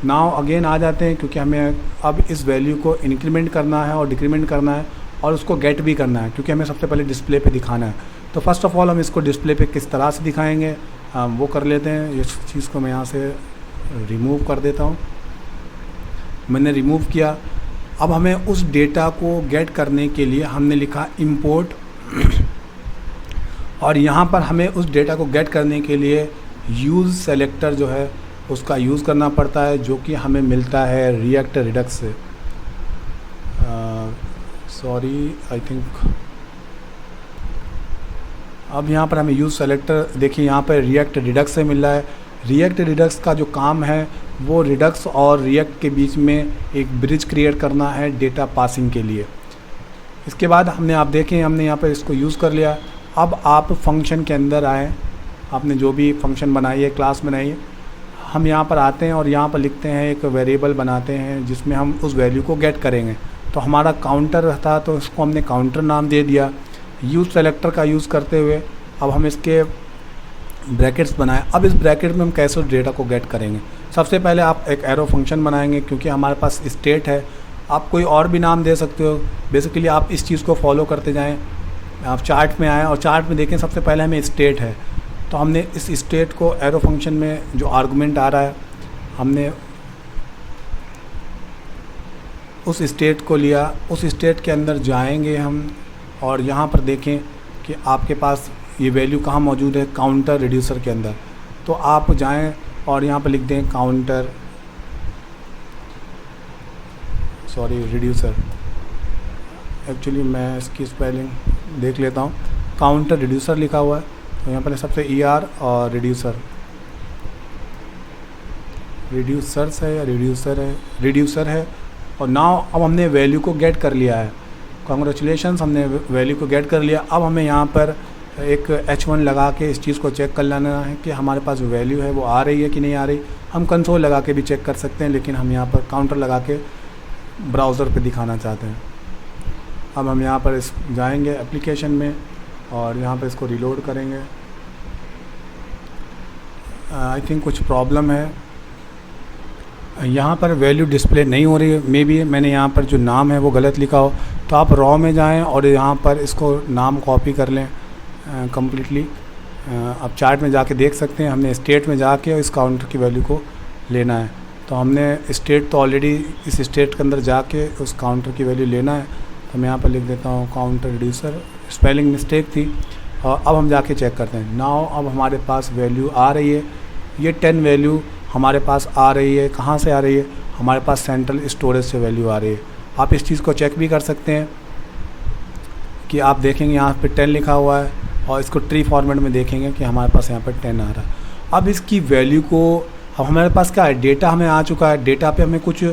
Speaker 1: नाउ अगेन आ जाते हैं, क्योंकि हमें अब इस वैल्यू को इंक्रीमेंट करना है और डिक्रीमेंट करना है और उसको गेट भी करना है, क्योंकि हमें सबसे पहले डिस्प्ले पे दिखाना है। तो फर्स्ट ऑफ ऑल हम इसको डिस्प्ले पे किस तरह से दिखाएंगे वो कर लेते हैं। इस चीज़ को मैं यहाँ से रिमूव कर देता हूँ। मैंने रिमूव किया। अब हमें उस डेटा को गेट करने के लिए हमने लिखा इंपोर्ट और यहाँ पर हमें उस डेटा को गेट करने के लिए यूज़ सेलेक्टर जो है उसका यूज़ करना पड़ता है, जो कि हमें मिलता है रिएक्ट रिडक्स से। सॉरी, आई थिंक अब यहाँ पर हमें यूज़ सेलेक्टर देखिए यहाँ पर रिएक्ट रिडक्स से मिल रहा है। रिएक्ट रिडक्स का जो काम है वो रिडक्स और रिएक्ट के बीच में एक ब्रिज क्रिएट करना है डेटा पासिंग के लिए। इसके बाद आप देखें हमने यहाँ पर इसको यूज़ कर लिया। अब आप फंक्शन के अंदर आए, आपने जो भी फंक्शन बनाई है, क्लास बनाई है, हम यहाँ पर आते हैं और यहाँ पर लिखते हैं एक वेरिएबल बनाते हैं जिसमें हम उस वैल्यू को गेट करेंगे। तो हमारा काउंटर था तो इसको हमने काउंटर नाम दे दिया। यूज़ सेलेक्टर का यूज़ करते हुए अब हम इसके ब्रैकेट्स बनाए। अब इस ब्रैकेट में हम कैसे डेटा को गेट करेंगे। सबसे पहले आप एक एरो फंक्शन बनाएंगे, क्योंकि हमारे पास स्टेट है। आप कोई और भी नाम दे सकते हो। बेसिकली आप इस चीज़ को फॉलो करते जाएं। आप चार्ट में आएँ और चार्ट में देखें सबसे पहले हमें स्टेट है, तो हमने इस स्टेट को एरो फंक्शन में जो आर्गुमेंट आ रहा है हमने उस स्टेट को लिया। उस स्टेट के अंदर जाएंगे हम और यहाँ पर देखें कि आपके पास ये वैल्यू कहाँ मौजूद है, काउंटर रिड्यूसर के अंदर। तो आप जाएं और यहाँ पर लिख दें काउंटर, सॉरी रिड्यूसर, एक्चुअली मैं इसकी स्पेलिंग देख लेता हूँ। काउंटर रिड्यूसर लिखा हुआ है, तो यहाँ पर सबसे ER और रिड्यूसर्स है या रिड्यूसर है। और नाउ अब हमने वैल्यू को गेट कर लिया है। कांग्रेचुलेशंस, हमने वैल्यू को गेट कर लिया। अब हमें यहाँ पर एक H1 लगा के इस चीज़ को चेक कर लेना है कि हमारे पास वैल्यू है वो आ रही है कि नहीं आ रही। हम कंसोल लगा के भी चेक कर सकते हैं, लेकिन हम यहाँ पर काउंटर लगा के ब्राउज़र पे दिखाना चाहते हैं। अब हम यहाँ पर जाएंगे एप्लीकेशन में और यहाँ पर इसको रिलोड करेंगे। आई थिंक कुछ प्रॉब्लम है, यहाँ पर वैल्यू डिस्प्ले नहीं हो रही है। मे बी मैंने यहाँ पर जो नाम है वो गलत लिखा हो। तो आप रॉ में जाएं और यहाँ पर इसको नाम कॉपी कर लें कम्प्लीटली। आप चार्ट में जाके देख सकते हैं, हमने स्टेट में जाके इस काउंटर की वैल्यू को लेना है। तो हमने स्टेट तो ऑलरेडी इस स्टेट के अंदर जाके उस काउंटर की वैल्यू लेना है। तो मैं यहाँ पर लिख देता हूँ काउंटर रिड्यूसर, स्पेलिंग मिस्टेक थी। और अब हम जाके चेक करते हैं। नाउ अब हमारे पास वैल्यू आ रही है, ये 10 वैल्यू हमारे पास आ रही है। कहाँ से आ रही है? हमारे पास सेंट्रल स्टोरेज से वैल्यू आ रही है। आप इस चीज़ को चेक भी कर सकते हैं कि आप देखेंगे यहाँ पे 10 लिखा हुआ है और इसको ट्री फॉर्मेट में देखेंगे कि हमारे पास यहाँ पर 10 आ रहा है। अब इसकी वैल्यू को, अब हमारे पास क्या है, डेटा हमें आ चुका है। डेटा पे हमें कुछ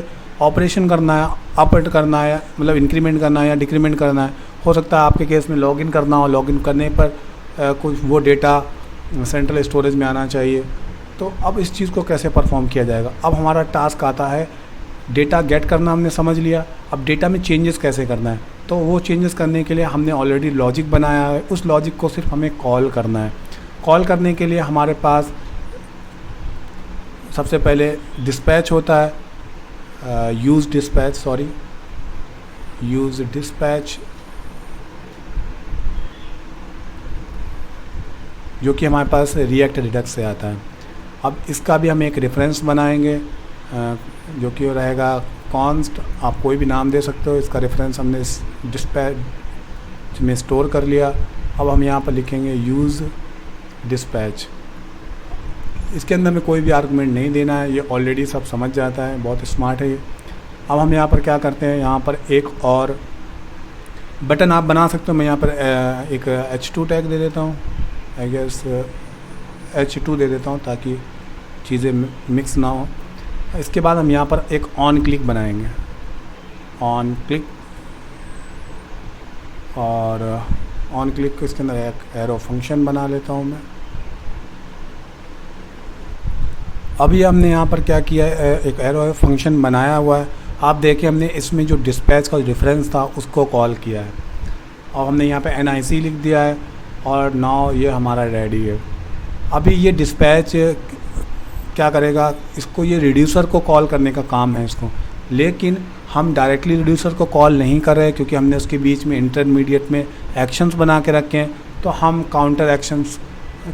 Speaker 1: ऑपरेशन करना है, अप करना है, मतलब इंक्रीमेंट करना है या डिक्रीमेंट करना है। हो सकता है आपके केस में लॉगिन करना हो, लॉगिन करने पर कुछ वो डेटा सेंट्रल स्टोरेज में आना चाहिए। तो अब इस चीज़ को कैसे परफॉर्म किया जाएगा? अब हमारा टास्क आता है, डेटा गेट करना हमने समझ लिया। अब डेटा में चेंजेस कैसे करना है? तो वो चेंजेस करने के लिए हमने ऑलरेडी लॉजिक बनाया है। उस लॉजिक को सिर्फ हमें कॉल करना है। कॉल करने के लिए हमारे पास सबसे पहले डिस्पैच होता है, यूज़ डिस्पैच, जो कि हमारे पास रिएक्ट रिडक्स से आता है। अब इसका भी हम एक रेफरेंस बनाएंगे जो कि रहेगा कॉन्स्ट, आप कोई भी नाम दे सकते हो। इसका रेफरेंस हमने इस डिस्पैच में स्टोर कर लिया। अब हम यहाँ पर लिखेंगे यूज़ डिस्पैच। इसके अंदर में कोई भी आर्गुमेंट नहीं देना है, ये ऑलरेडी सब समझ जाता है, बहुत स्मार्ट है ये। अब हम यहाँ पर क्या करते हैं, यहाँ पर एक और बटन आप बना सकते हो। मैं यहाँ पर एक H2 टैग दे देता हूँ, आई गेस H2 दे देता हूँ ताकि चीज़ें मिक्स ना हो। इसके बाद हम यहाँ पर एक ऑन क्लिक बनाएंगे, ऑन क्लिक, और ऑन क्लिक को इसके अंदर एक एरो फंक्शन बना लेता हूँ मैं। अभी हमने यहाँ पर क्या किया है, एक एरो फंक्शन बनाया हुआ है। आप देखें हमने इसमें जो डिस्पैच का रेफरेंस था उसको कॉल किया है। और हमने यहाँ पे NIC लिख दिया है और नाउ ये हमारा रेडी है। अभी ये डिस्पैच क्या करेगा, इसको ये रिड्यूसर को कॉल करने का काम है इसको, लेकिन हम डायरेक्टली रिड्यूसर को कॉल नहीं कर रहे क्योंकि हमने उसके बीच में इंटरमीडिएट में एक्शंस बना के रखे हैं। तो हम काउंटर एक्शंस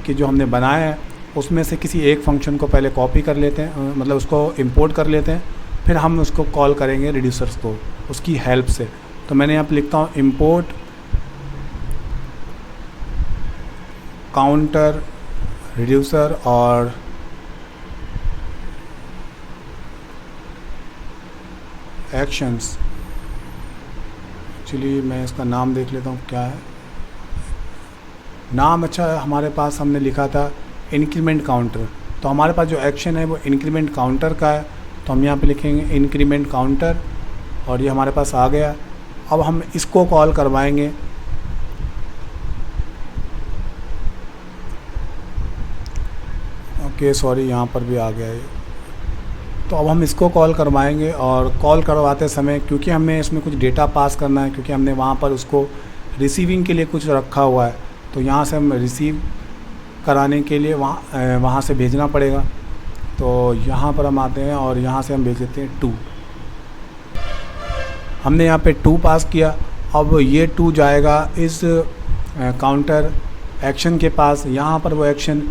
Speaker 1: कि जो हमने बनाए हैं उसमें से किसी एक फंक्शन को पहले कॉपी कर लेते हैं, मतलब उसको इंपोर्ट कर लेते हैं, फिर हम उसको कॉल करेंगे रिड्यूसर्स को उसकी हेल्प से। तो मैंने यहाँ पर लिखता हूँ इंपोर्ट काउंटर रिड्यूसर और एक्शंस। एक्चुअली मैं इसका नाम देख लेता हूँ क्या है नाम। अच्छा है, हमारे पास हमने लिखा था इंक्रीमेंट काउंटर, तो हमारे पास जो एक्शन है वो इंक्रीमेंट काउंटर का है, तो हम यहाँ पे लिखेंगे इंक्रीमेंट काउंटर और ये हमारे पास आ गया। अब हम इसको कॉल करवाएंगे ओके सॉरी यहाँ पर भी आ गया है। तो अब हम इसको कॉल करवाएंगे और कॉल करवाते समय क्योंकि हमें इसमें कुछ डेटा पास करना है, क्योंकि हमने वहाँ पर उसको रिसीविंग के लिए कुछ रखा हुआ है, तो यहाँ से हम रिसीव कराने के लिए वहाँ से भेजना पड़ेगा। तो यहाँ पर हम आते हैं और यहाँ से हम भेज देते हैं 2। हमने यहाँ पे 2 पास किया। अब ये 2 जाएगा इस काउंटर एक्शन के पास, यहाँ पर वो एक्शन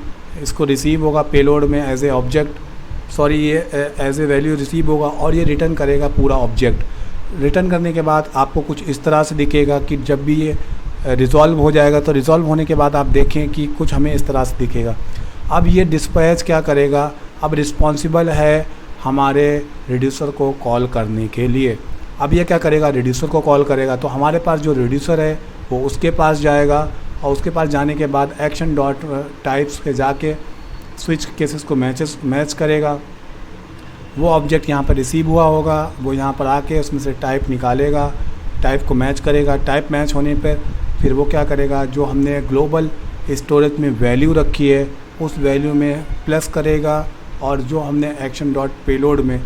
Speaker 1: इसको रिसीव होगा पेलोड में एज ए ऑब्जेक्ट, सॉरी ये एज ए वैल्यू रिसीव होगा और ये रिटर्न करेगा पूरा ऑब्जेक्ट। रिटर्न करने के बाद आपको कुछ इस तरह से दिखेगा कि जब भी ये रिज़ॉल्व हो जाएगा, तो रिज़ॉल्व होने के बाद आप देखें कि कुछ हमें इस तरह से दिखेगा। अब ये डिस्पैच क्या करेगा, अब रिस्पॉन्सिबल है हमारे रिड्यूसर को कॉल करने के लिए। अब ये क्या करेगा, रिड्यूसर को कॉल करेगा, तो हमारे पास जो रिड्यूसर है वो उसके पास जाएगा और उसके पास जाने के बाद एक्शन डॉट टाइप्स पे जाके स्विच केसेस को मैच करेगा। वो ऑब्जेक्ट यहाँ पर रिसीव हुआ होगा, वो यहाँ पर आके उसमें से टाइप निकालेगा, टाइप को मैच करेगा। टाइप मैच होने पर फिर वो क्या करेगा, जो हमने ग्लोबल स्टोरेज में वैल्यू रखी है उस वैल्यू में प्लस करेगा और जो हमने एक्शन डॉट पेलोड में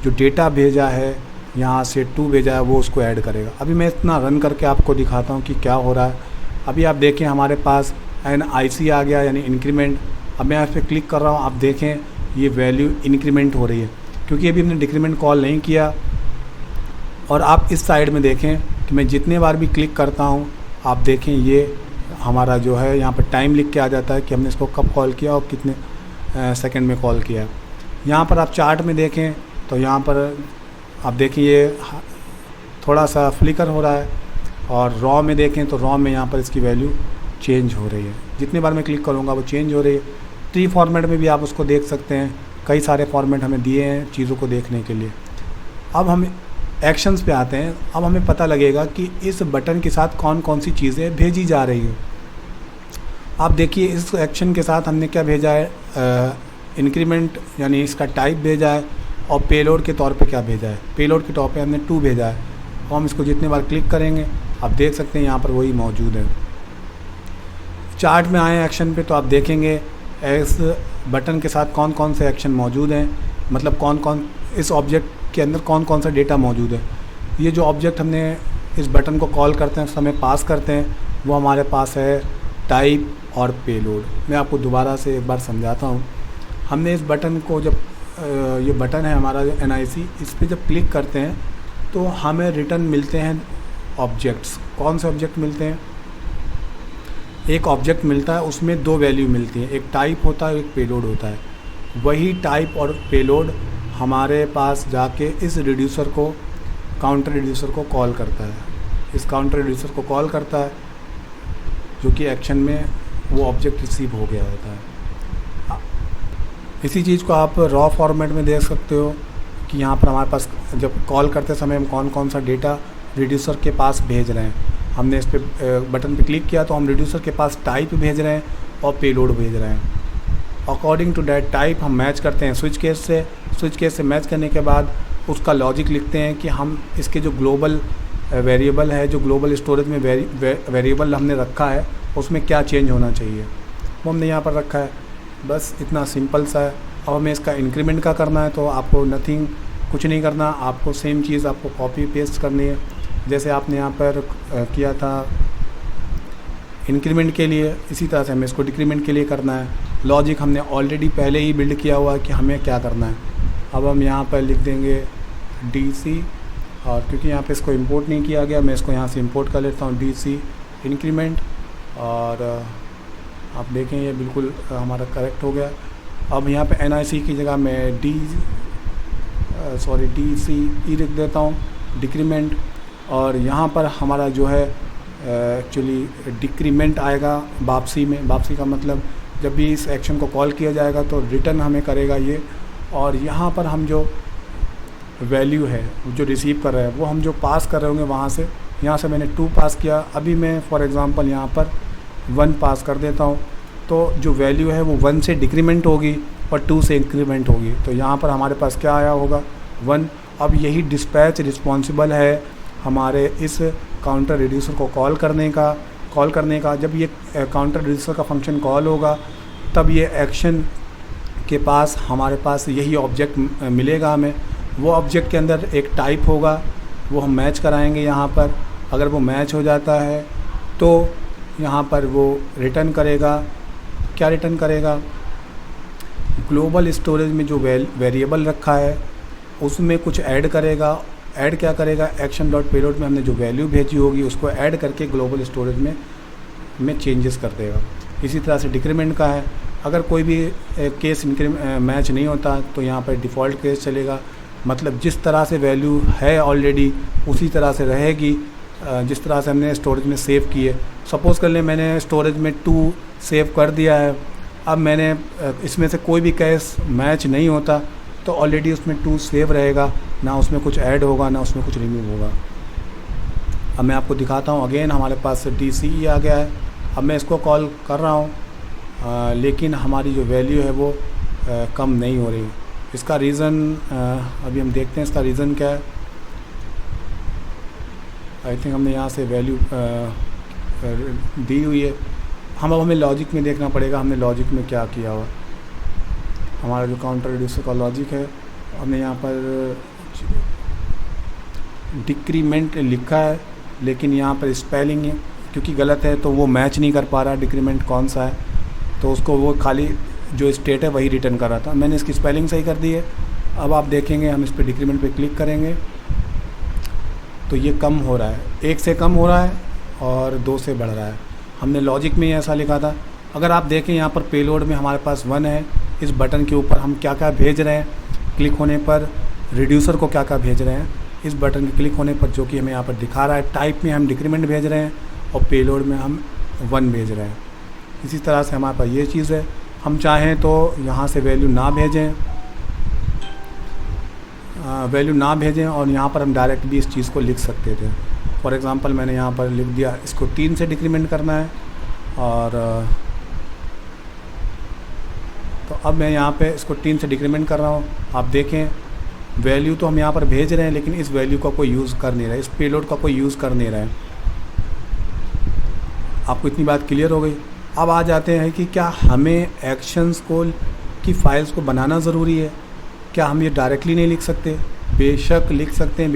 Speaker 1: जो डेटा भेजा है यहाँ से 2 भेजा है वो उसको ऐड करेगा। अभी मैं इतना रन करके आपको दिखाता हूँ कि क्या हो रहा है। अभी आप देखें हमारे पास NIC आ गया यानी इंक्रीमेंट। अब मैं इस पर क्लिक कर रहा हूँ, आप देखें ये वैल्यू इंक्रीमेंट हो रही है क्योंकि अभी हमने डिक्रीमेंट कॉल नहीं किया। और आप इस साइड में देखें कि मैं जितने बार भी क्लिक करता हूँ आप देखें ये हमारा जो है यहाँ पर टाइम लिख के आ जाता है कि हमने इसको कब कॉल किया और कितने सेकंड में कॉल किया। यहाँ पर आप चार्ट में देखें तो यहाँ पर आप देखें ये थोड़ा सा फ्लिकर हो रहा है और रॉ में देखें तो रॉ में यहाँ पर इसकी वैल्यू चेंज हो रही है। जितने बार मैं क्लिक करूँगा वो चेंज हो रही है। ट्री फॉर्मेट में भी आप उसको देख सकते हैं, कई सारे फॉर्मेट हमें दिए हैं चीज़ों को देखने के लिए। अब हम एक्शंस पे आते हैं। अब हमें पता लगेगा कि इस बटन के साथ कौन कौन सी चीज़ें भेजी जा रही हैं। आप देखिए इस एक्शन के साथ हमने क्या भेजा है, इंक्रीमेंट यानी इसका टाइप भेजा है और पेलोड के तौर पे क्या भेजा है, पेलोड के तौर पे हमने 2 भेजा है। और हम इसको जितने बार क्लिक करेंगे आप देख सकते हैं यहाँ पर वही मौजूद है। चार्ट में आए एक्शन पे तो आप देखेंगे इस बटन के साथ कौन कौन से एक्शन मौजूद हैं, मतलब कौन कौन इस ऑब्जेक्ट के अंदर कौन कौन सा डेटा मौजूद है। ये जो ऑब्जेक्ट हमने इस बटन को कॉल करते हैं उस समय पास करते हैं वो हमारे पास है टाइप और पेलोड। मैं आपको दोबारा से एक बार समझाता हूँ। हमने इस बटन को जब ये बटन है हमारा जो NIC, इस पर जब क्लिक करते हैं तो हमें रिटर्न मिलते हैं ऑब्जेक्ट्स। कौन से ऑब्जेक्ट मिलते हैं, एक ऑब्जेक्ट मिलता है उसमें 2 वैल्यू मिलती हैं, एक टाइप होता है एक पेलोड होता है। वही टाइप और पेलोड हमारे पास जाके इस रिड्यूसर को काउंटर रिड्यूसर को कॉल करता है, इस काउंटर रिड्यूसर को कॉल करता है जो कि एक्शन में वो ऑब्जेक्ट रिसीव हो गया होता है। इसी चीज़ को आप रॉ फॉर्मेट में देख सकते हो कि यहाँ पर हमारे पास जब कॉल करते समय हम कौन कौन सा डेटा रिड्यूसर के पास भेज रहे हैं। हमने इस पर बटन पे क्लिक किया तो हम रिड्यूसर के पास टाइप भेज रहे हैं और पेलोड भेज रहे हैं। अकॉर्डिंग टू डैट टाइप हम मैच करते हैं स्विच केस से मैच करने के बाद उसका लॉजिक लिखते हैं कि हम इसके जो ग्लोबल वेरिएबल है, जो ग्लोबल स्टोरेज में वेरिएबल हमने रखा है उसमें क्या चेंज होना चाहिए वो हमने यहाँ पर रखा है। बस इतना सिंपल सा है। अब हमें इसका इंक्रीमेंट का करना है तो आपको नथिंग, कुछ नहीं करना, आपको सेम चीज़ आपको कॉपी पेस्ट करनी है जैसे आपने यहाँ पर किया था इंक्रीमेंट के लिए इसी तरह से हमें इसको डिक्रीमेंट के लिए करना है। लॉजिक हमने ऑलरेडी पहले ही बिल्ड किया हुआ है कि हमें क्या करना है। अब हम यहाँ पर लिख देंगे DC, और क्योंकि यहाँ पे इसको इंपोर्ट नहीं किया गया, मैं इसको यहाँ से इंपोर्ट कर लेता हूँ DC इंक्रीमेंट, और आप देखें ये बिल्कुल हमारा करेक्ट हो गया। अब यहाँ पे NIC की जगह मैं DCE लिख देता हूँ, डिक्रीमेंट, और यहाँ पर हमारा जो है एक्चुअली डिक्रीमेंट आएगा वापसी में। वापसी का मतलब जब भी इस एक्शन को कॉल किया जाएगा तो रिटर्न हमें करेगा ये, और यहाँ पर हम जो वैल्यू है जो रिसीव कर रहे हैं वो हम जो पास कर रहे होंगे वहाँ से, यहाँ से मैंने 2 पास किया, अभी मैं फॉर एग्ज़ाम्पल यहाँ पर 1 पास कर देता हूँ, तो जो वैल्यू है वो 1 से डिक्रीमेंट होगी और 2 से इंक्रीमेंट होगी। तो यहाँ पर हमारे पास क्या आया होगा 1। अब यही डिस्पैच रिस्पॉन्सिबल है हमारे इस काउंटर रिड्यूसर को कॉल करने का। जब ये काउंटर रिड्यूसर का फंक्शन कॉल होगा तब ये एक्शन के पास हमारे पास यही ऑब्जेक्ट मिलेगा हमें। वो ऑब्जेक्ट के अंदर एक टाइप होगा, वो हम मैच कराएंगे यहाँ पर। अगर वो मैच हो जाता है तो यहाँ पर वो रिटर्न करेगा। क्या रिटर्न करेगा? ग्लोबल स्टोरेज में जो वेरिएबल रखा है उसमें कुछ ऐड करेगा। ऐड क्या करेगा? एक्शन डॉट पेलोड में हमने जो वैल्यू भेजी होगी उसको ऐड करके ग्लोबल स्टोरेज में चेंजेस कर देगा। इसी तरह से डिक्रीमेंट का है, अगर कोई भी केस मैच नहीं होता तो यहाँ पर डिफ़ॉल्ट केस चलेगा, मतलब जिस तरह से वैल्यू है ऑलरेडी उसी तरह से रहेगी जिस तरह से हमने स्टोरेज में सेव की है। सपोज़ कर लें मैंने स्टोरेज में 2 सेव कर दिया है, अब मैंने इसमें से कोई भी केस मैच नहीं होता तो ऑलरेडी उसमें 2 सेव रहेगा, ना उसमें कुछ ऐड होगा ना उसमें कुछ रिमूव होगा। अब मैं आपको दिखाता हूँ, अगेन हमारे पास DCE आ गया है। अब मैं इसको कॉल कर रहा हूँ लेकिन हमारी जो वैल्यू है वो कम नहीं हो रही। इसका रीज़न अभी हम देखते हैं, इसका रीज़न क्या है। आई थिंक हमने यहाँ से वैल्यू दी हुई है। हमें लॉजिक में देखना पड़ेगा हमने लॉजिक में क्या किया हुआ। हमारा जो काउंटर रिड्यूसर का लॉजिक है हमने यहाँ पर डिक्रीमेंट लिखा है, लेकिन यहाँ पर स्पेलिंग है क्योंकि गलत है तो वो मैच नहीं कर पा रहा डिक्रीमेंट कौन सा है, तो उसको वो खाली जो स्टेट है वही रिटर्न कर रहा था। मैंने इसकी स्पेलिंग सही कर दी है। अब आप देखेंगे हम इस पर डिक्रीमेंट पे क्लिक करेंगे तो ये कम हो रहा है, 1 से कम हो रहा है और 2 से बढ़ रहा है। हमने लॉजिक में ही ऐसा लिखा था। अगर आप देखें यहाँ पर पेलोड में हमारे पास 1 है, इस बटन के ऊपर हम क्या क्या भेज रहे हैं, क्लिक होने पर रिड्यूसर को क्या क्या भेज रहे हैं, इस बटन के क्लिक होने पर जो कि हमें यहाँ पर दिखा रहा है, टाइप में हम डिक्रीमेंट भेज रहे हैं और पेलोड में हम 1 भेज रहे हैं। इसी तरह से हमारे पास ये चीज़ है। हम चाहें तो यहाँ से वैल्यू ना भेजें और यहाँ पर हम डायरेक्ट भी इस चीज़ को लिख सकते थे। फॉर एग्ज़ाम्पल मैंने यहाँ पर लिख दिया इसको 3 से डिक्रीमेंट करना है, और तो अब मैं यहाँ पे इसको 3 से डिक्रीमेंट कर रहा हूँ। आप देखें वैल्यू तो हम यहाँ पर भेज रहे हैं लेकिन इस वैल्यू का कोई यूज़ कर नहीं रहा है, इस पेलोड का कोई यूज़ कर नहीं रहा है। आपको इतनी बात क्लियर हो गई। अब आ जाते हैं कि क्या हमें एक्शंस की फ़ाइल्स को बनाना ज़रूरी है? क्या हम ये डायरेक्टली नहीं लिख सकते? बेशक लिख सकते हैं।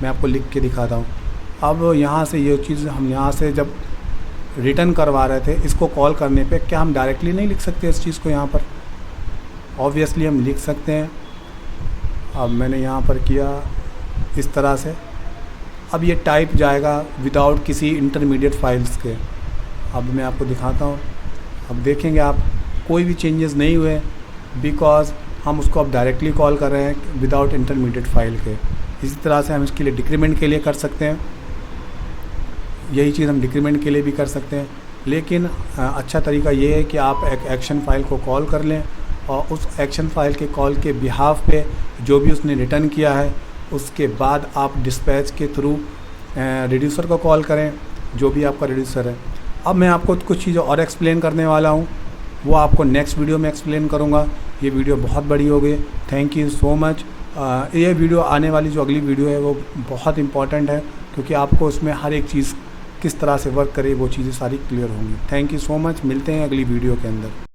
Speaker 1: मैं आपको लिख के दिखाता हूँ। अब यहाँ से ये चीज़ हम यहाँ से जब रिटर्न करवा रहे थे इसको कॉल करने पे क्या हम डायरेक्टली नहीं लिख सकते इस चीज़ को? यहाँ पर ऑब्वियसली हम लिख सकते हैं। अब मैंने यहाँ पर किया इस तरह से। अब ये टाइप जाएगा विदाउट किसी इंटरमीडिएट फाइल्स के। अब मैं आपको दिखाता हूँ। अब देखेंगे आप कोई भी चेंजेस नहीं हुए बिकॉज़ हम उसको अब डायरेक्टली कॉल कर रहे हैं विदाउट इंटरमीडिएट फाइल के। इसी तरह से हम इसके लिए डिक्रीमेंट के लिए कर सकते हैं, यही चीज़ हम डिक्रीमेंट के लिए भी कर सकते हैं। लेकिन अच्छा तरीका ये है कि आप एक एक्शन फ़ाइल को कॉल कर लें और उस एक्शन फ़ाइल के कॉल के बिहाफ पे जो भी उसने रिटर्न किया है उसके बाद आप डिस्पैच के थ्रू रिड्यूसर को कॉल करें, जो भी आपका रिड्यूसर है। अब मैं आपको कुछ चीज़ें और एक्सप्लेन करने वाला हूँ, वो आपको नेक्स्ट वीडियो में एक्सप्लेन करूँगा। ये वीडियो बहुत बड़ी हो गई। Thank you so much. ये वीडियो आने वाली जो अगली वीडियो है वो बहुत इंपॉर्टेंट है क्योंकि आपको उसमें हर एक चीज़ किस तरह से वर्क करे वो चीज़ें सारी क्लियर होंगी। Thank you so much. मिलते हैं अगली वीडियो के अंदर।